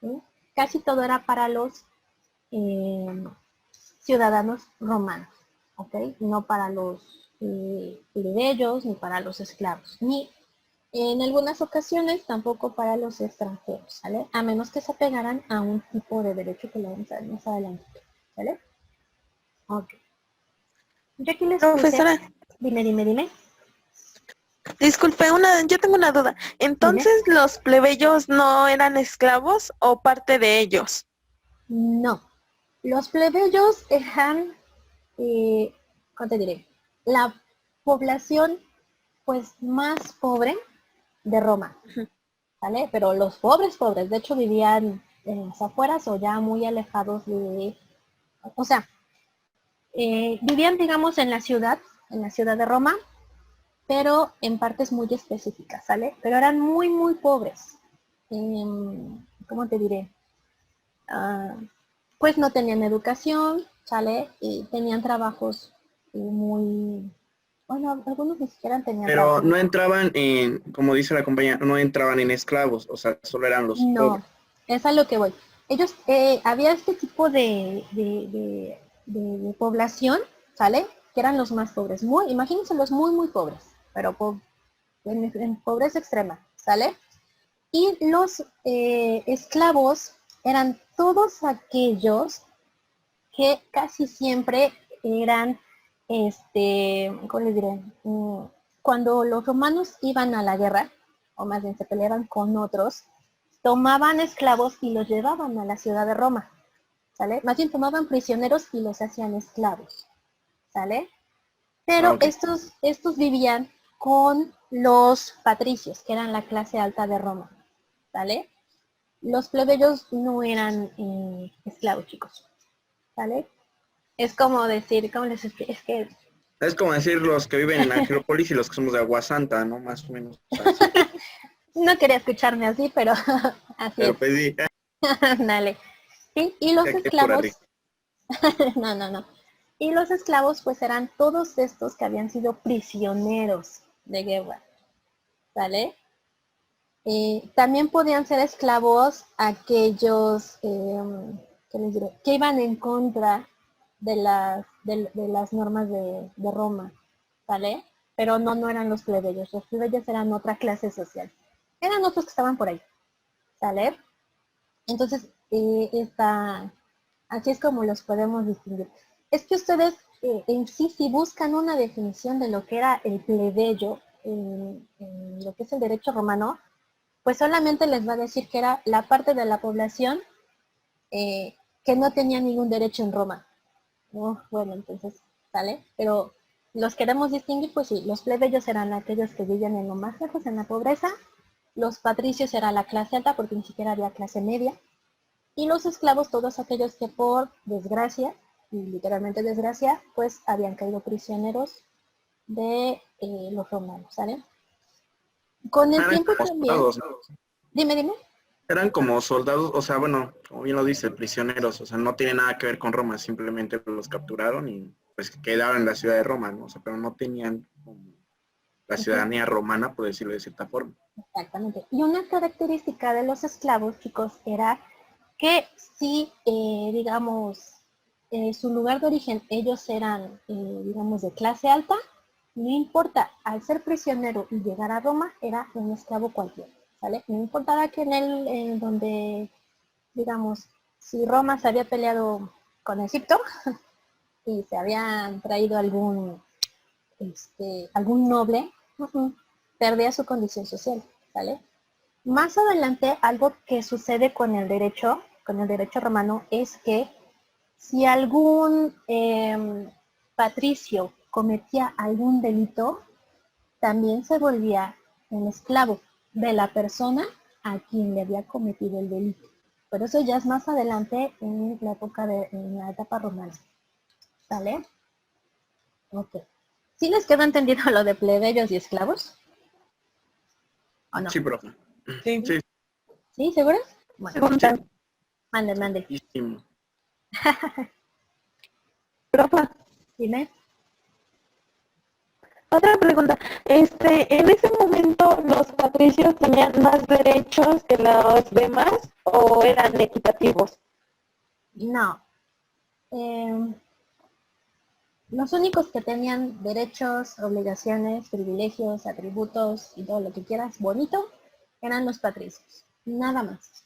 S1: ¿Sí? Casi todo era para los ciudadanos romanos, ¿ok? No para los plebeyos, ni para los esclavos, ni en algunas ocasiones tampoco para los extranjeros, ¿sale? A menos que se apegaran a un tipo de derecho que lo vamos a ver más adelante, ¿sale? Ok. Yo aquí les puse,
S4: Profesora,
S1: dime,
S4: disculpe, yo tengo una duda.
S1: dime.
S4: Entonces, ¿los plebeyos no eran esclavos o parte de ellos?
S1: No, los plebeyos eran, ¿cómo te diré? La población, pues, más pobre de Roma, ¿vale? Pero los pobres, de hecho, vivían en las afueras o ya muy alejados o sea, vivían, digamos, en la ciudad de Roma, pero en partes muy específicas, ¿sale? Pero eran muy, muy pobres. ¿Cómo te diré? Ah, pues no tenían educación, ¿sale? Y tenían trabajos muy, bueno, algunos ni siquiera tenían
S3: Pero
S1: trabajo.
S3: no entraban en, como dice la compañía, no entraban en esclavos, o sea, solo eran los
S1: No,
S3: pobres.
S1: es a lo que voy. Ellos, había este tipo de población, ¿sale? Que eran los más pobres. Imagínense los muy, muy pobres, pero en pobreza extrema, ¿sale? Y los esclavos eran todos aquellos que casi siempre eran, ¿cómo les diré? cuando los romanos iban a la guerra, o más bien se peleaban con otros, tomaban esclavos y los llevaban a la ciudad de Roma, ¿sale? Más bien tomaban prisioneros y los hacían esclavos, ¿sale? Pero
S3: Ok.
S1: estos vivían con los patricios, que eran la clase alta de Roma, ¿vale? Los plebeyos no eran esclavos, chicos, ¿vale? Es como decir, ¿cómo les explico? Es que
S3: Es como decir los que viven en Angelópolis y los que somos de Agua Santa, ¿no? Más o menos así.
S1: no quería escucharme así, pero así
S3: Pero
S1: es.
S3: pues sí,
S1: Dale. Sí, y los
S3: aquí es pura
S1: esclavos,
S3: risa.
S1: no. Y los esclavos pues eran todos estos que habían sido prisioneros de guerra, ¿vale? También podían ser esclavos aquellos ¿qué les diré? Que iban en contra de las normas de Roma, ¿vale? Pero no eran los plebeyos eran otra clase social. Eran otros que estaban por ahí, ¿sale? Entonces, así es como los podemos distinguir. Es que ustedes en sí, si buscan una definición de lo que era el plebeyo en lo que es el derecho romano, pues solamente les va a decir que era la parte de la población que no tenía ningún derecho en Roma. ¿No? Bueno, entonces, ¿sale? Pero los queremos distinguir, pues sí, los plebeyos eran aquellos que vivían en lo más lejos, en la pobreza, los patricios era la clase alta, porque ni siquiera había clase media, y los esclavos, todos aquellos que por desgracia, y literalmente desgracia, pues habían caído prisioneros de los romanos, ¿sale? Con el
S3: Eran
S1: tiempo
S3: como
S1: también,
S3: soldados, ¿no?
S1: dime.
S3: Eran como soldados, o sea, bueno, como bien lo dice, prisioneros, o sea, no tiene nada que ver con Roma, simplemente los capturaron y pues quedaron en la ciudad de Roma, ¿no? O sea, pero no tenían como la
S1: Ujú,
S3: ciudadanía romana, por decirlo de cierta forma.
S1: exactamente. Y una característica de los esclavos, chicos, era que si, digamos, su lugar de origen, ellos eran, digamos, de clase alta, no importa, al ser prisionero y llegar a Roma, era un esclavo cualquiera, ¿sale? No importaba que en él, donde, digamos, si Roma se había peleado con Egipto y se habían traído algún noble, perdía su condición social, ¿vale? Más adelante, algo que sucede con el derecho romano, es que si algún patricio cometía algún delito, también se volvía un esclavo de la persona a quien le había cometido el delito. Pero eso ya es más adelante en la etapa romana, ¿vale? Ok. ¿Sí les quedó entendido lo de plebeyos y esclavos? ¿O no?
S3: Sí, profe.
S4: Sí.
S3: Sí,
S1: ¿Sí? ¿Seguros? Bueno,
S4: Pregunta,
S1: mande.
S3: segurísimo.
S4: profa,
S1: Dime.
S4: otra pregunta. ¿En ese momento los patricios tenían más derechos que los demás o eran equitativos?
S1: No. Los únicos que tenían derechos, obligaciones, privilegios, atributos y todo lo que quieras bonito eran los patricios. Nada más.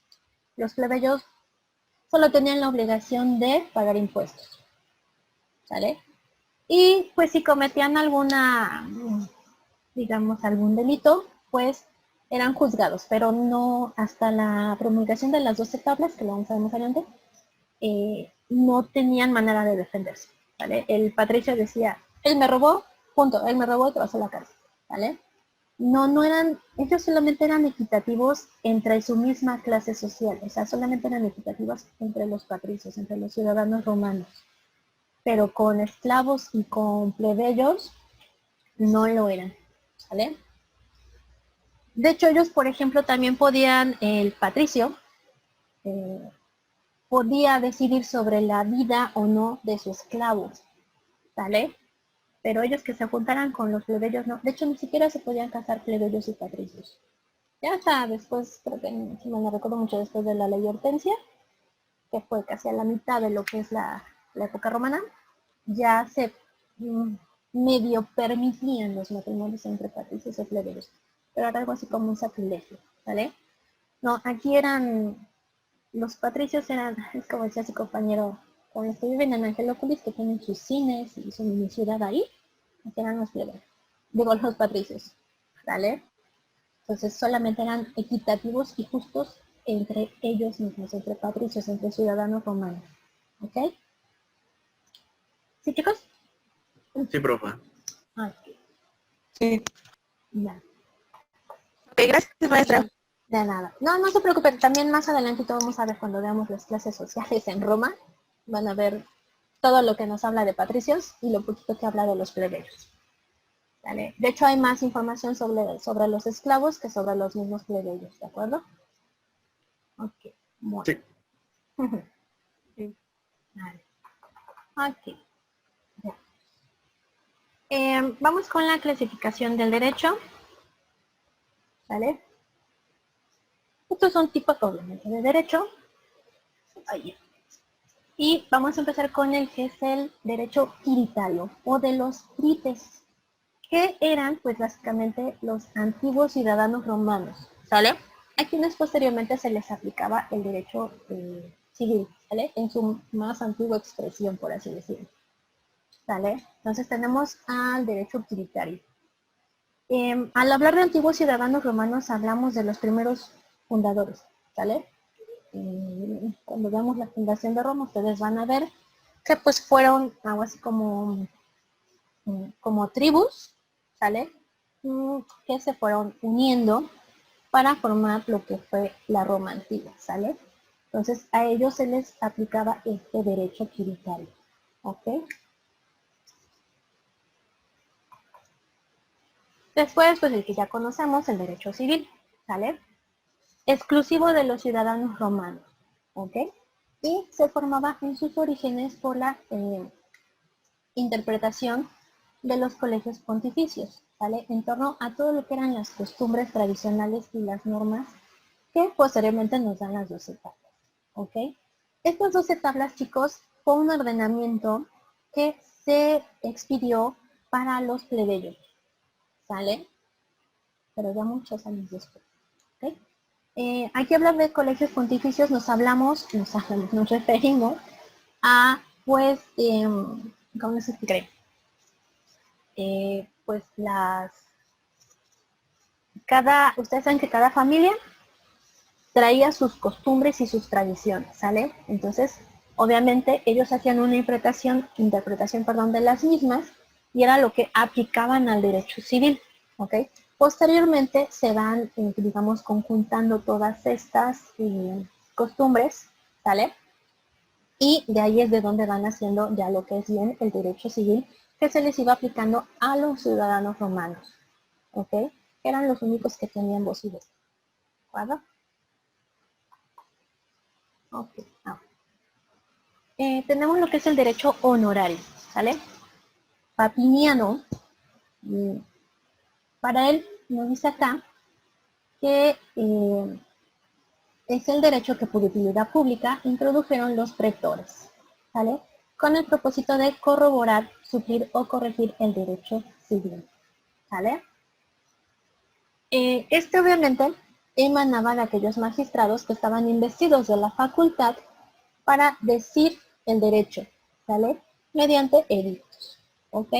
S1: Los plebeyos solo tenían la obligación de pagar impuestos. ¿Sale? Y pues si cometían digamos, algún delito, pues eran juzgados, pero no hasta la promulgación de las 12 tablas, que lo vamos a ver más adelante, no tenían manera de defenderse, ¿vale? El patricio decía, él me robó, punto, él me robó y te vas a la cárcel, ¿vale? No eran, ellos solamente eran equitativos entre su misma clase social, o sea, solamente eran equitativos entre los patricios, entre los ciudadanos romanos, pero con esclavos y con plebeyos no lo eran, ¿vale? De hecho, ellos, por ejemplo, también podían, el patricio, eh, podía decidir sobre la vida o no de sus esclavos, ¿vale? Pero ellos que se juntaran con los plebeyos no. De hecho, ni siquiera se podían casar plebeyos y patricios. Ya hasta después, creo que si me recuerdo mucho después de la ley Hortensia, que fue casi a la mitad de lo que es la época romana, ya se medio permitían los matrimonios entre patricios y plebeyos. Pero era algo así como un sacrilegio, ¿vale? No, aquí los patricios eran, es como decía su compañero, con los que viven en Angelópolis, que tienen sus cines y su mini ciudad ahí, eran los plebeyos. digo los patricios, ¿vale? Entonces solamente eran equitativos y justos entre ellos mismos, entre patricios, entre ciudadanos romanos. ¿Ok? ¿Sí, chicos?
S3: Sí, profa.
S1: Ok,
S4: Sí.
S1: ya.
S4: Ok, gracias, maestra.
S1: De nada. No, no se preocupen. También más adelante vamos a ver cuando veamos las clases sociales en Roma. Van a ver todo lo que nos habla de patricios y lo poquito que habla de los plebeyos. ¿Vale? De hecho, hay más información sobre los esclavos que sobre los mismos plebeyos, ¿de acuerdo? Ok, bueno.
S3: Sí.
S4: Sí.
S1: Vale. Ok. Ya. Vamos con la clasificación del derecho. ¿Vale? Estos son tipos obviamente de derecho. Ahí. Y vamos a empezar con el que es el derecho quiritario o de los quites, que eran pues básicamente los antiguos ciudadanos romanos, ¿sale? A quienes posteriormente se les aplicaba el derecho civil, ¿sale? En su más antigua expresión, por así decirlo, ¿sale? Entonces tenemos al derecho quiritario. Al hablar de antiguos ciudadanos romanos hablamos de los primeros fundadores, ¿sale? Cuando veamos la fundación de Roma, ustedes van a ver que pues fueron algo así como tribus, ¿sale? Que se fueron uniendo para formar lo que fue la Roma antigua, ¿sale? Entonces a ellos se les aplicaba este derecho quiritario, ¿ok? Después, pues el que ya conocemos, el derecho civil, ¿sale? Exclusivo de los ciudadanos romanos, ¿ok? Y se formaba en sus orígenes por la interpretación de los colegios pontificios, ¿vale? En torno a todo lo que eran las costumbres tradicionales y las normas que posteriormente nos dan las 12 tablas, ¿ok? Estas 12 tablas, chicos, fue un ordenamiento que se expidió para los plebeyos, ¿sale? Pero ya muchos años después, ¿ok? Aquí hablar de colegios pontificios nos referimos a, pues, ¿cómo les explicaré? Pues ustedes saben que cada familia traía sus costumbres y sus tradiciones, ¿sale? Entonces, obviamente, ellos hacían una interpretación, de las mismas y era lo que aplicaban al derecho civil, ¿ok? Posteriormente se van, digamos, conjuntando todas estas costumbres, ¿sale? Y de ahí es de donde van haciendo ya lo que es bien el derecho civil que se les iba aplicando a los ciudadanos romanos, ¿ok? Eran los únicos que tenían voz y voto, ¿de acuerdo? Ok, ahora. Tenemos lo que es el derecho honorario, ¿sale? Papiniano, para él nos dice acá que es el derecho que por utilidad pública introdujeron los pretores, ¿sale? Con el propósito de corroborar, suplir o corregir el derecho civil, ¿sale? Este obviamente emanaba de aquellos magistrados que estaban investidos de la facultad para decir el derecho, ¿sale? Mediante edictos, ¿ok?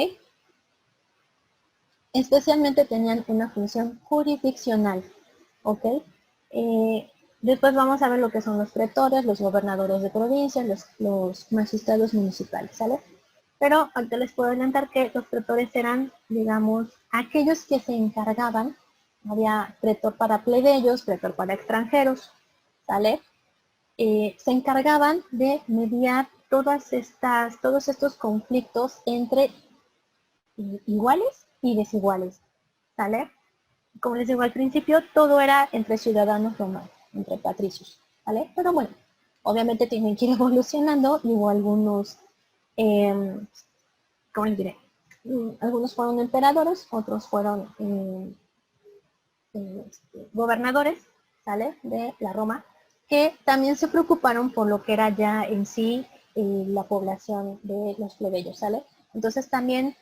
S1: Especialmente tenían una función jurisdiccional, ¿ok? Después vamos a ver lo que son los pretores, los gobernadores de provincias, los magistrados municipales, ¿sale? Pero ahorita les puedo adelantar que los pretores eran, digamos, aquellos que se encargaban, había pretor para plebeyos, pretor para extranjeros, ¿sale? Se encargaban de mediar todos estos conflictos entre iguales y desiguales, ¿sale? Como les digo al principio, todo era entre ciudadanos romanos, entre patricios, ¿vale? Pero bueno, obviamente tienen que ir evolucionando y hubo algunos, ¿cómo les diré? Algunos fueron emperadores, otros fueron gobernadores, ¿sale? De la Roma, que también se preocuparon por lo que era ya en sí la población de los plebeyos, ¿sale? Entonces también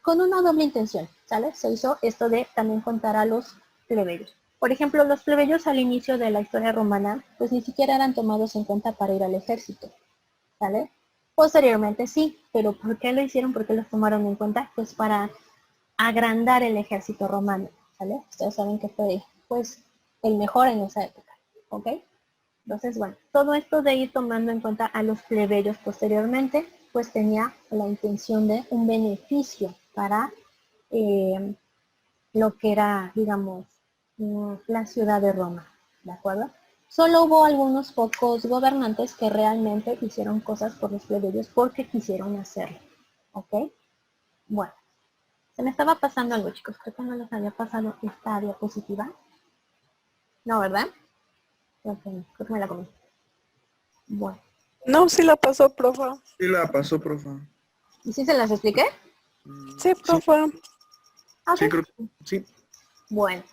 S1: con una doble intención, ¿sale? Se hizo esto de también contar a los plebeyos. Por ejemplo, los plebeyos al inicio de la historia romana, pues ni siquiera eran tomados en cuenta para ir al ejército, ¿sale? Posteriormente sí, pero ¿por qué lo hicieron? ¿Por qué los tomaron en cuenta? Pues para agrandar el ejército romano, ¿vale? Ustedes saben que fue, pues, el mejor en esa época, ¿ok? Entonces, bueno, todo esto de ir tomando en cuenta a los plebeyos posteriormente, pues tenía la intención de un beneficio para lo que era, digamos, la ciudad de Roma, ¿de acuerdo? Solo hubo algunos pocos gobernantes que realmente hicieron cosas por los plebeyos porque quisieron hacerlo, ¿ok? Bueno, se me estaba pasando algo, chicos, creo que no les había pasado esta diapositiva. No, ¿verdad? Ok, creo que me la comí. Bueno,
S5: No, sí la pasó, profa.
S3: Sí la pasó, profa.
S1: ¿y si se las expliqué?
S5: Sí,
S3: Sí,
S5: profa.
S1: Ok,
S3: sí, creo que sí.
S1: bueno.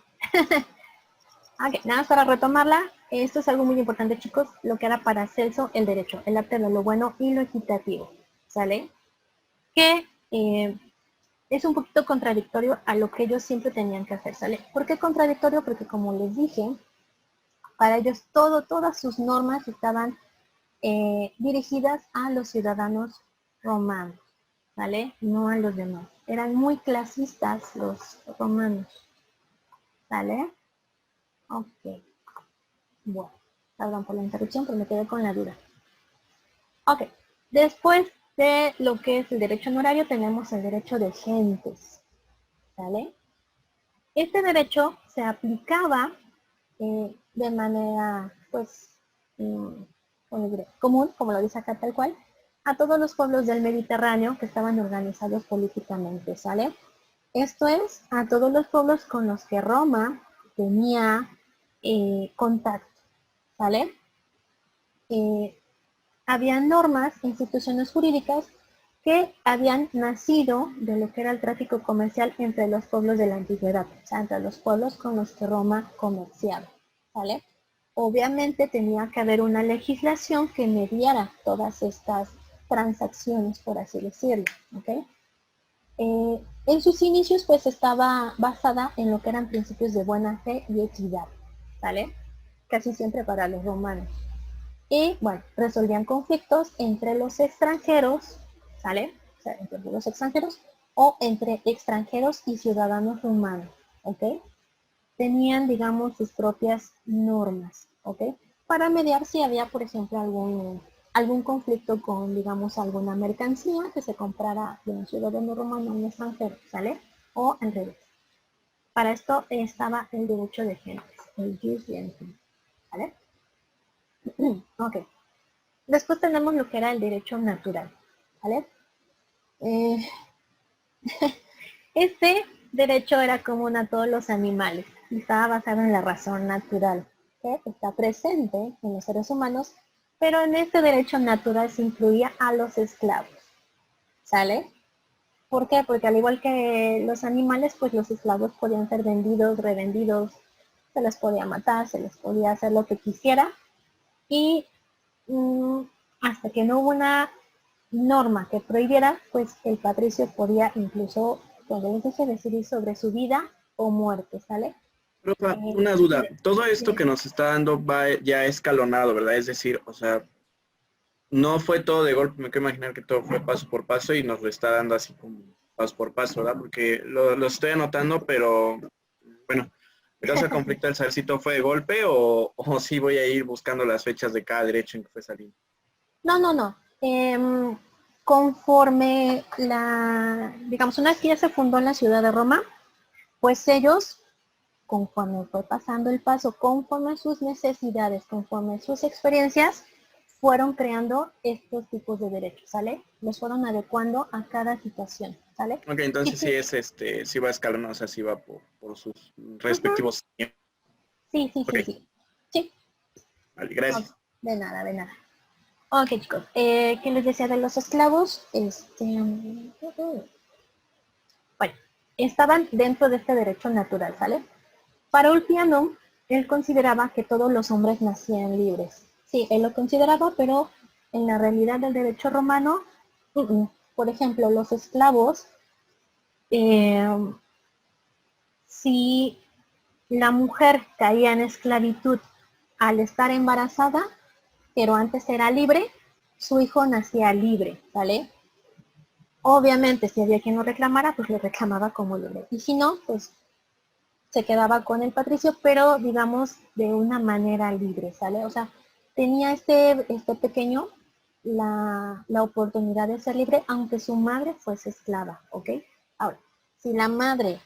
S1: Ok, nada más para retomarla, esto es algo muy importante, chicos, lo que era para Celso el derecho, el arte de lo bueno y lo equitativo, ¿sale? Que es un poquito contradictorio a lo que ellos siempre tenían que hacer, ¿sale? ¿Por qué contradictorio? Porque como les dije, para ellos todas sus normas estaban dirigidas a los ciudadanos romanos, ¿vale? No a los demás. Eran muy clasistas los romanos, ¿vale? Ok. Bueno, perdón por la interrupción, pero me quedé con la duda. Ok, después de lo que es el derecho honorario, tenemos el derecho de gentes, ¿vale? Este derecho se aplicaba de manera, pues, ¿cómo diré? Común, como lo dice acá tal cual, a todos los pueblos del Mediterráneo que estaban organizados políticamente, ¿sale? Esto es, a todos los pueblos con los que Roma tenía contacto, ¿vale? Había normas, instituciones jurídicas que habían nacido de lo que era el tráfico comercial entre los pueblos de la antigüedad, o sea, entre los pueblos con los que Roma comerciaba, ¿vale? Obviamente tenía que haber una legislación que mediara todas estas transacciones, por así decirlo, ¿ok? En sus inicios, pues, estaba basada en lo que eran principios de buena fe y equidad, ¿vale? Casi siempre para los romanos. Y bueno, resolvían conflictos entre los extranjeros, ¿sale? O sea, entre los extranjeros o entre extranjeros y ciudadanos romanos, ¿ok? Tenían, digamos, sus propias normas, ¿ok? Para mediar si había, por ejemplo, algún conflicto con, digamos, alguna mercancía que se comprara de un ciudadano romano a un extranjero, ¿sale? O al revés. Para esto estaba el derecho de gentes, el jus gentium, ¿vale? Ok. Después tenemos lo que era el derecho natural, ¿vale? Eh, este derecho era común a todos los animales y estaba basado en la razón natural, que está presente en los seres humanos, pero en este derecho natural se incluía a los esclavos, ¿sale? ¿Por qué? Porque al igual que los animales, pues los esclavos podían ser vendidos, revendidos, se les podía matar, se les podía hacer lo que quisiera y hasta que no hubo una norma que prohibiera, pues el patricio podía incluso, cuando les dije, decidir sobre su vida o muerte, ¿sale?
S3: Profa, una duda. Todo esto que nos está dando va ya escalonado, ¿verdad? Es decir, o sea, no fue todo de golpe, me quiero imaginar que todo fue paso por paso y nos lo está dando así como paso por paso, ¿verdad? Porque lo estoy anotando, pero bueno, me causa conflicto el saber si todo fue de golpe o si voy a ir buscando las fechas de cada derecho en que fue saliendo.
S1: No. Conforme digamos, una vez que ya se fundó en la ciudad de Roma, pues ellos, conforme fue pasando el paso, conforme sus necesidades, conforme sus experiencias, fueron creando estos tipos de derechos, ¿sale? Los fueron adecuando a cada situación, ¿sale?
S3: Ok, entonces sí es sí va escalonado, o sea, sí va por sus respectivos.
S1: Sí.
S3: Ok,
S1: Sí,
S3: vale,
S1: ok,
S3: gracias.
S1: de nada, de nada. Ok, chicos, ¿qué les decía de los esclavos? Bueno, estaban dentro de este derecho natural, ¿sale? Para Ulpiano, él consideraba que todos los hombres nacían libres. Sí, él lo consideraba, pero en la realidad del derecho romano, por ejemplo, los esclavos, eh, si la mujer caía en esclavitud al estar embarazada, pero antes era libre, su hijo nacía libre, ¿vale? Obviamente, si había quien lo reclamara, pues lo reclamaba como libre. Y si no, pues se quedaba con el patricio, pero digamos de una manera libre, ¿sale? O sea, tenía este pequeño la oportunidad de ser libre, aunque su madre fuese esclava, ¿ok? Ahora, si la madre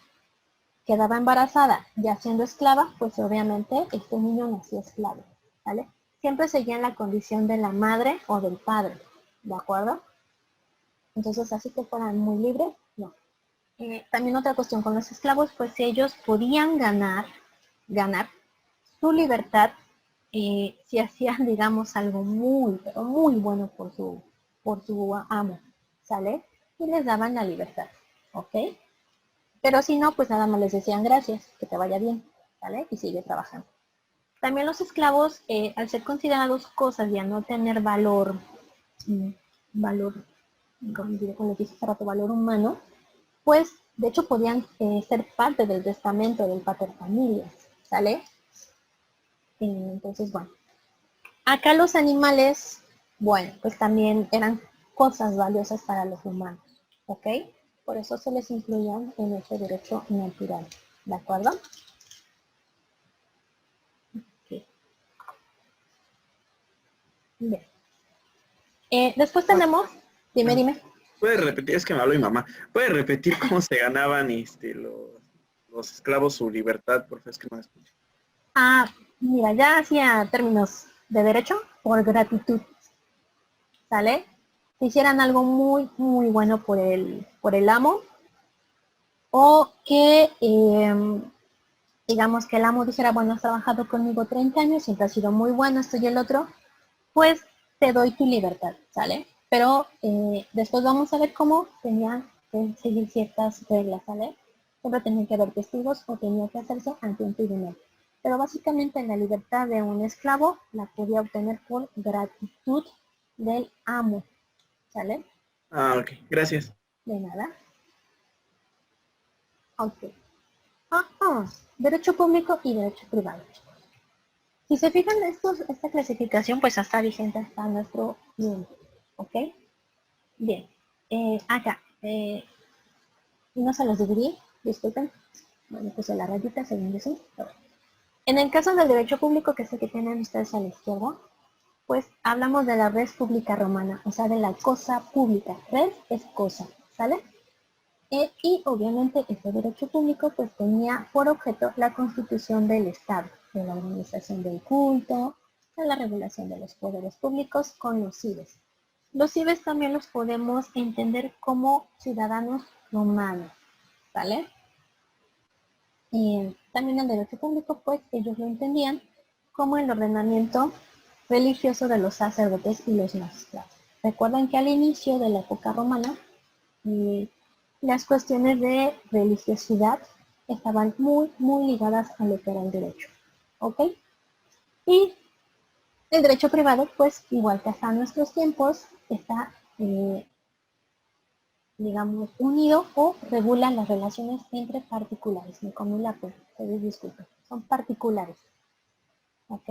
S1: quedaba embarazada ya siendo esclava, pues obviamente este niño nacía esclavo, ¿vale? Siempre seguía en la condición de la madre o del padre, ¿de acuerdo? Entonces, así que fueran muy libres, no. También otra cuestión con los esclavos, pues ellos podían ganar su libertad si hacían, digamos, algo muy, pero muy bueno por su amo, ¿sale? Y les daban la libertad, ¿ok? Pero si no, pues nada más les decían gracias, que te vaya bien, ¿vale? Y sigue trabajando. También los esclavos, al ser considerados cosas y a no tener valor, valor, como les dije hace rato, valor humano, pues de hecho podían ser parte del testamento del paterfamilias, ¿sale? Entonces, bueno, acá los animales, bueno, pues también eran cosas valiosas para los humanos, ¿ok? Por eso se les incluían en ese derecho natural, ¿de acuerdo? Okay. Bien. Después tenemos, dime.
S3: ¿Puedes repetir? Es que me habló mi mamá. ¿Puedes repetir cómo se ganaban los esclavos su libertad? Por favor, es que no escucho.
S1: Ah, mira, ya hacía términos de derecho por gratitud, ¿sale? Si hicieran algo muy, muy bueno por el amo, o que, digamos, que el amo dijera, bueno, has trabajado conmigo 30 años, siempre has sido muy bueno, esto y el otro, pues te doy tu libertad, ¿sale? Pero después vamos a ver cómo tenían que seguir ciertas reglas, ¿sale? Siempre tenía que haber testigos o tenía que hacerse ante un tribunal. Pero básicamente la libertad de un esclavo la podía obtener por gratitud del amo, ¿sale?
S3: Ah, ok. Gracias.
S1: De nada. Ok. Derecho público y derecho privado. Si se fijan, esta clasificación pues está vigente hasta nuestro tiempo, ¿ok? Bien, acá, no se los dividí, disculpen, bueno, puse la rayita según dice. En el caso del derecho público, que es el que tienen ustedes a la izquierda, pues hablamos de la res pública romana, o sea, de la cosa pública. Res es cosa, ¿sale? Y obviamente este derecho público pues tenía por objeto la constitución del Estado, de la organización del culto, de la regulación de los poderes públicos con los cives. Los cives también los podemos entender como ciudadanos romanos, ¿vale? Y también el derecho público pues ellos lo entendían como el ordenamiento religioso de los sacerdotes y los magistrados. Recuerdan que al inicio de la época romana, las cuestiones de religiosidad estaban muy, muy ligadas a lo que era el derecho. ¿Ok? Y el derecho privado, pues igual que hasta nuestros tiempos, está, digamos, unido o regula las relaciones entre particulares. Me comí la P, disculpen. Son particulares. ¿Ok?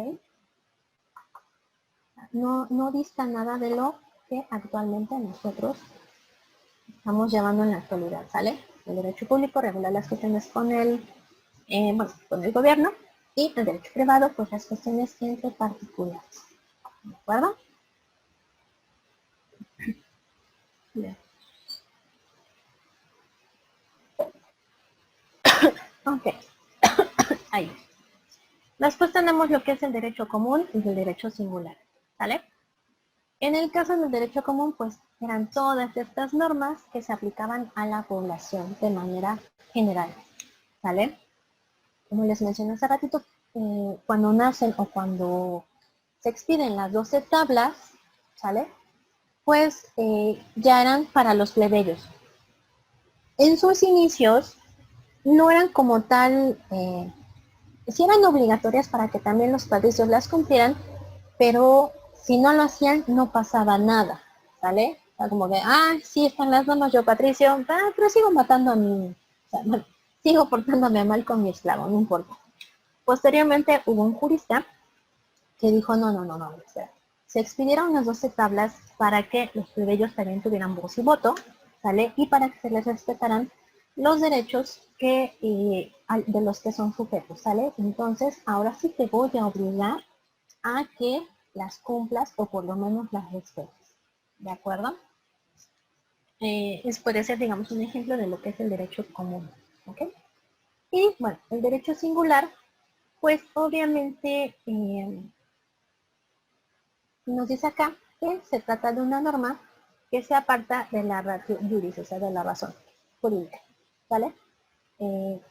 S1: No dista nada de lo que actualmente nosotros estamos llevando en la actualidad, ¿sale? El derecho público regula las cuestiones con con el gobierno, y el derecho privado, pues las cuestiones entre particulares. ¿De acuerdo? Bien. Ok. Ahí. Después tenemos lo que es el derecho común y el derecho singular, ¿sale? En el caso del derecho común, pues eran todas estas normas que se aplicaban a la población de manera general, ¿sale? Como les mencioné hace ratito, cuando nacen o cuando se expiden las 12 tablas, ¿sale? Pues ya eran para los plebeyos. En sus inicios no eran como tal, sí eran obligatorias para que también los patricios las cumplieran, pero si no lo hacían no pasaba nada, ¿sale? O sea, como que, sí están las normas, yo patricio, pero sigo matando a mi, o sea, bueno, sigo portándome mal con mi esclavo, no importa. Posteriormente hubo un jurista que dijo, no, se expidieron las 12 tablas para que los plebeyos también tuvieran voz y voto, ¿sale? Y para que se les respetaran los derechos de los que son sujetos, ¿sale? Entonces, ahora sí te voy a obligar a que las cumplas o por lo menos las respetes, ¿de acuerdo? Puede ser, digamos, un ejemplo de lo que es el derecho común, ¿ok? Y, bueno, el derecho singular, pues, obviamente, nos dice acá que se trata de una norma que se aparta de la ratio juris, o sea, de la razón jurídica, ¿vale?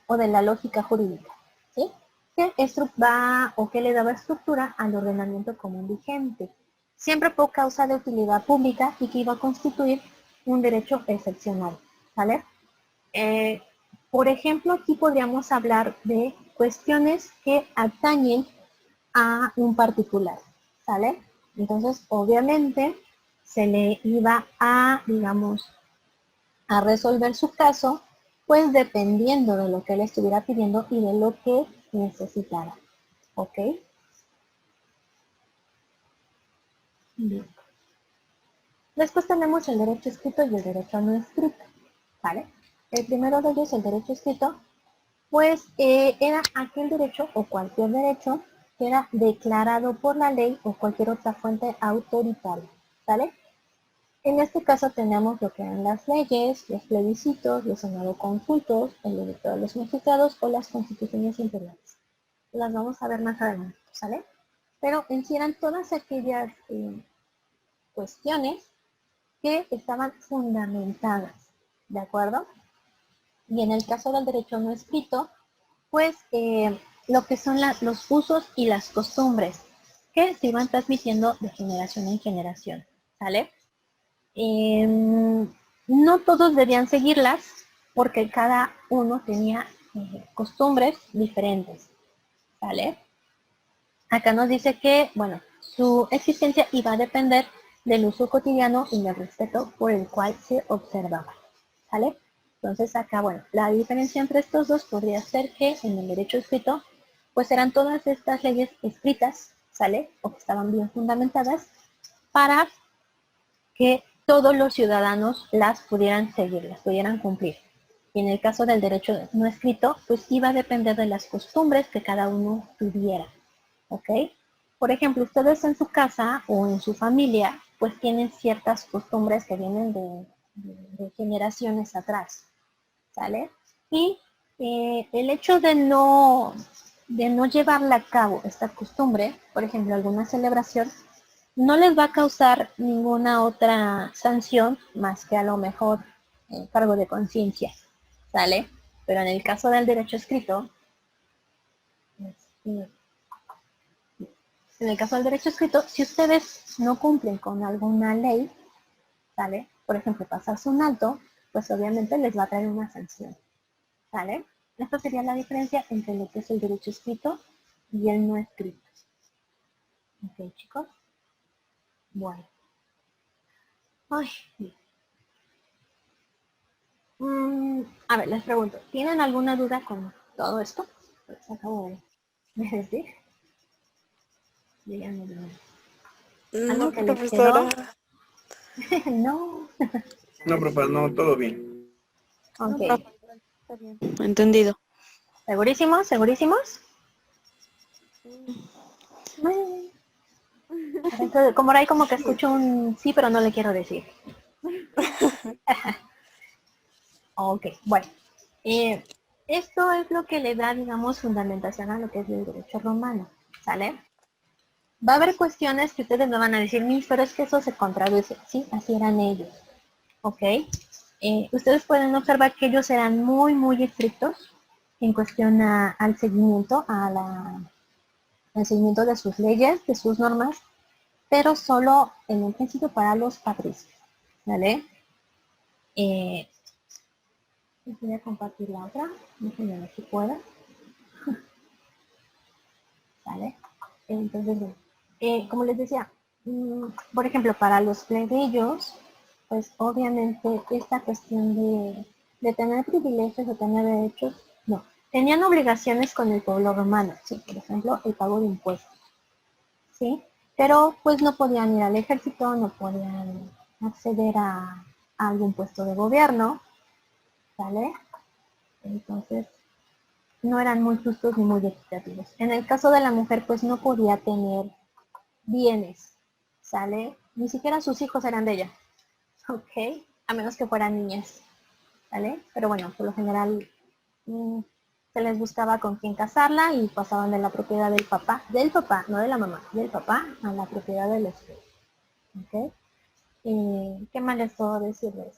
S1: O de la lógica jurídica, ¿sí? Que va o que le daba estructura al ordenamiento común vigente, siempre por causa de utilidad pública y que iba a constituir un derecho excepcional, ¿vale? Por ejemplo, aquí podríamos hablar de cuestiones que atañen a un particular, ¿sale? Entonces, obviamente, se le iba a, digamos, a resolver su caso, pues dependiendo de lo que él estuviera pidiendo y de lo que necesitara, ¿ok? Bien. Después tenemos el derecho escrito y el derecho no escrito, ¿vale? El primero de ellos, el derecho escrito, pues era aquel derecho o cualquier derecho que era declarado por la ley o cualquier otra fuente autoritaria, ¿vale? En este caso tenemos lo que eran las leyes, los plebiscitos, los consultos, el derecho de los magistrados o las constituciones imperiales. Las vamos a ver más adelante, ¿sale? Pero en sí eran todas aquellas cuestiones que estaban fundamentadas, ¿de acuerdo? Y en el caso del derecho no escrito, pues lo que son los usos y las costumbres que se iban transmitiendo de generación en generación, ¿sale? No todos debían seguirlas porque cada uno tenía costumbres diferentes, ¿vale? Acá nos dice que, bueno, su existencia iba a depender del uso cotidiano y del respeto por el cual se observaba, ¿vale? Entonces acá, bueno, la diferencia entre estos dos podría ser que en el derecho escrito, pues eran todas estas leyes escritas, ¿sale? O que estaban bien fundamentadas para que todos los ciudadanos las pudieran seguir, las pudieran cumplir. Y en el caso del derecho no escrito, pues iba a depender de las costumbres que cada uno tuviera, ¿ok? Por ejemplo, ustedes en su casa o en su familia, pues tienen ciertas costumbres que vienen de generaciones atrás, ¿sale? Y el hecho de no llevarla a cabo esta costumbre, por ejemplo, alguna celebración, no les va a causar ninguna otra sanción más que a lo mejor cargo de conciencia, ¿sale? Pero en el caso del derecho escrito, si ustedes no cumplen con alguna ley, ¿sale? Por ejemplo, pasarse un alto, pues obviamente les va a traer una sanción, ¿sale? Esta sería la diferencia entre lo que es el derecho escrito y el no escrito. ¿Ok, chicos? Bueno. Ay, bien. A ver, les pregunto, ¿tienen alguna duda con todo esto? Pues acabo de decir. Díganme, díganme. ¿Algo
S5: No,
S1: que les quedó?
S5: profesora.
S1: No.
S3: No, profe, no, todo bien.
S1: Ok.
S5: No, está bien.
S2: Entendido.
S1: ¿Segurísimos? ¿Segurísimos? Entonces, como ahora hay como que escucho un sí, pero no le quiero decir. Ok, bueno. Esto es lo que le da, digamos, fundamentación a lo que es el derecho romano, ¿sale? Va a haber cuestiones que ustedes me van a decir, pero es que eso se contradice. Sí, así eran ellos. ¿Ok? Ustedes pueden observar que ellos eran muy, muy estrictos en cuestión al seguimiento, al seguimiento de sus leyes, de sus normas, pero solo en un principio para los patricios. ¿Vale? Voy a compartir la otra. Déjenme ver si puedo. ¿Vale? Entonces, bueno, como les decía, por ejemplo, para los plebeyos, pues obviamente esta cuestión de tener privilegios o tener derechos, no. Tenían obligaciones con el pueblo romano, sí, por ejemplo, el pago de impuestos, ¿sí? Pero pues no podían ir al ejército, no podían acceder a a algún puesto de gobierno, ¿vale? Entonces, no eran muy justos ni muy equitativos. En el caso de la mujer, pues no podía tener bienes, ¿sale? Ni siquiera sus hijos eran de ella, ¿ok? A menos que fueran niñas, ¿vale? Pero bueno, por lo general se les buscaba con quién casarla y pasaban de la propiedad del papá, no de la mamá, del papá a la propiedad del esposo, ¿ok? ¿Qué más les puedo decirles?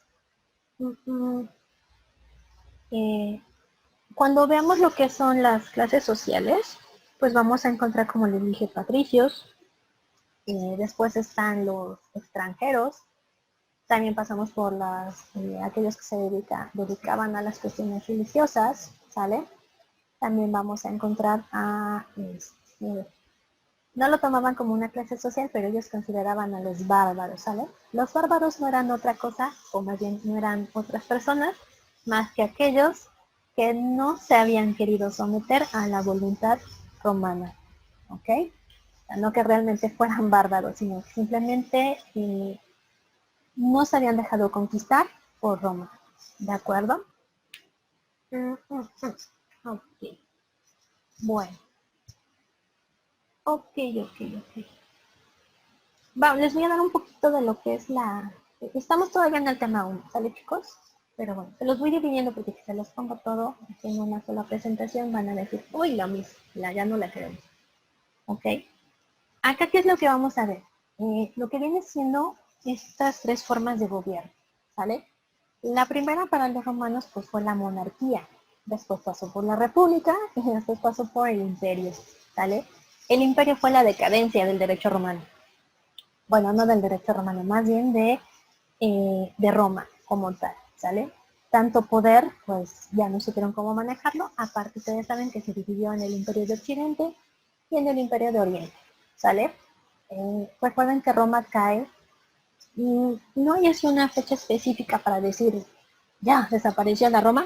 S1: Cuando veamos lo que son las clases sociales, pues vamos a encontrar, como les dije, patricios, después están los extranjeros, también pasamos por aquellos que se dedicaban a las cuestiones religiosas, ¿sale? También vamos a encontrar no lo tomaban como una clase social, pero ellos consideraban a los bárbaros, ¿sale? Los bárbaros no eran otra cosa, o más bien no eran otras personas, más que aquellos que no se habían querido someter a la voluntad romana, ¿ok? O sea, no que realmente fueran bárbaros, sino que simplemente no se habían dejado conquistar por Roma, ¿de acuerdo? Ok, bueno. Ok. Les voy a dar un poquito de lo que es Estamos todavía en el tema 1, ¿sale, chicos? Pero bueno, se los voy dividiendo porque si se los pongo todo en una sola presentación van a decir, uy, la misma, ya no la queremos. ¿Ok? Acá, ¿qué es lo que vamos a ver? Lo que viene siendo estas tres formas de gobierno, ¿sale? La primera para los romanos pues fue la monarquía, después pasó por la república y después pasó por el imperio, ¿sale? El imperio fue la decadencia del derecho romano. Bueno, no del derecho romano, más bien de Roma como tal, ¿sale? Tanto poder, pues ya no supieron cómo manejarlo. Aparte, ustedes saben que se dividió en el imperio de Occidente y en el imperio de Oriente, ¿sale? Recuerden que Roma cae y no hay así una fecha específica para decir, ya, desapareció la Roma,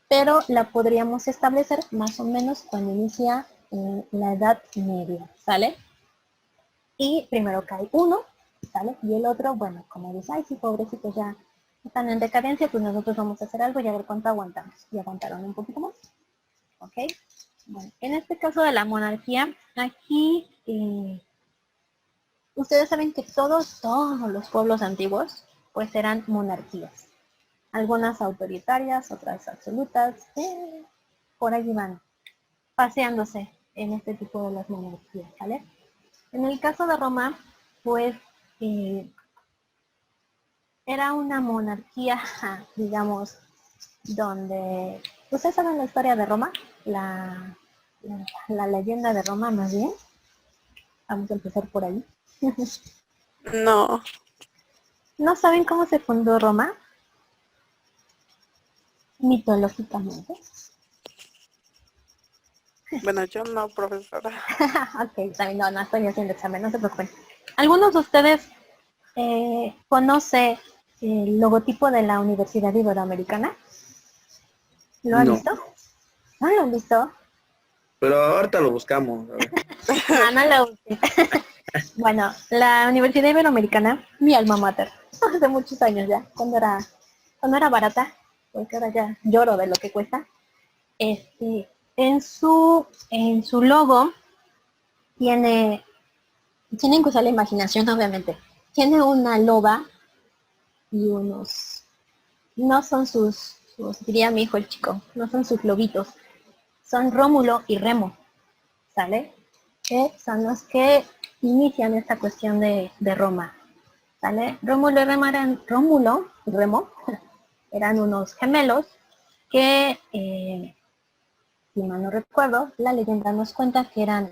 S1: pero la podríamos establecer más o menos cuando inicia la Edad Media, ¿sale? Y primero cae uno, ¿sale? Y el otro, bueno, como dice, ay, sí, pobrecitos, ya están en decadencia, pues nosotros vamos a hacer algo y a ver cuánto aguantamos. Y aguantaron un poquito más, ¿ok? Bueno, en este caso de la monarquía, aquí ustedes saben que todos los pueblos antiguos, pues eran monarquías. Algunas autoritarias, otras absolutas, por allí van paseándose en este tipo de las monarquías, ¿vale? En el caso de Roma, pues era una monarquía, digamos, donde... ¿Ustedes saben la historia de Roma? La leyenda de Roma, más bien. Vamos a empezar por ahí.
S5: No,
S1: ¿No saben cómo se fundó Roma? Mitológicamente.
S5: bueno, yo no, profesora.
S1: Ok, también no estoy haciendo examen, no se preocupen. ¿Algunos de ustedes conoce el logotipo de la Universidad Iberoamericana? ¿Lo han
S3: No,
S1: visto? ¿No lo han visto?
S3: pero ahorita lo buscamos. A ver.
S1: No lo busqué. Bueno, la Universidad Iberoamericana, mi alma mater, hace muchos años ya, cuando era barata, porque ahora ya lloro de lo que cuesta. En su logo tienen que usar la imaginación, obviamente. Tiene una loba y no son diría mi hijo el chico, no son sus lobitos, son Rómulo y Remo, ¿sale? Que son los que inician esta cuestión de Roma, ¿sale? Rómulo y Remo eran unos gemelos que, si mal no recuerdo, la leyenda nos cuenta que eran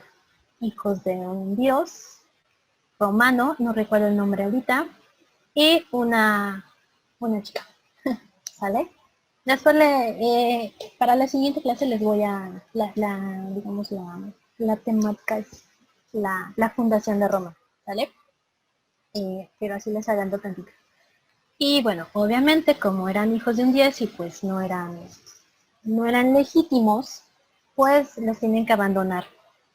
S1: hijos de un dios romano, no recuerdo el nombre ahorita, y una chica, ¿sale? Después, para la siguiente clase les voy a, digamos, la temática es la fundación de Roma, ¿vale? Pero así les adelanto tantito. Y bueno, obviamente como eran hijos de un dios y pues no eran legítimos, pues los tienen que abandonar.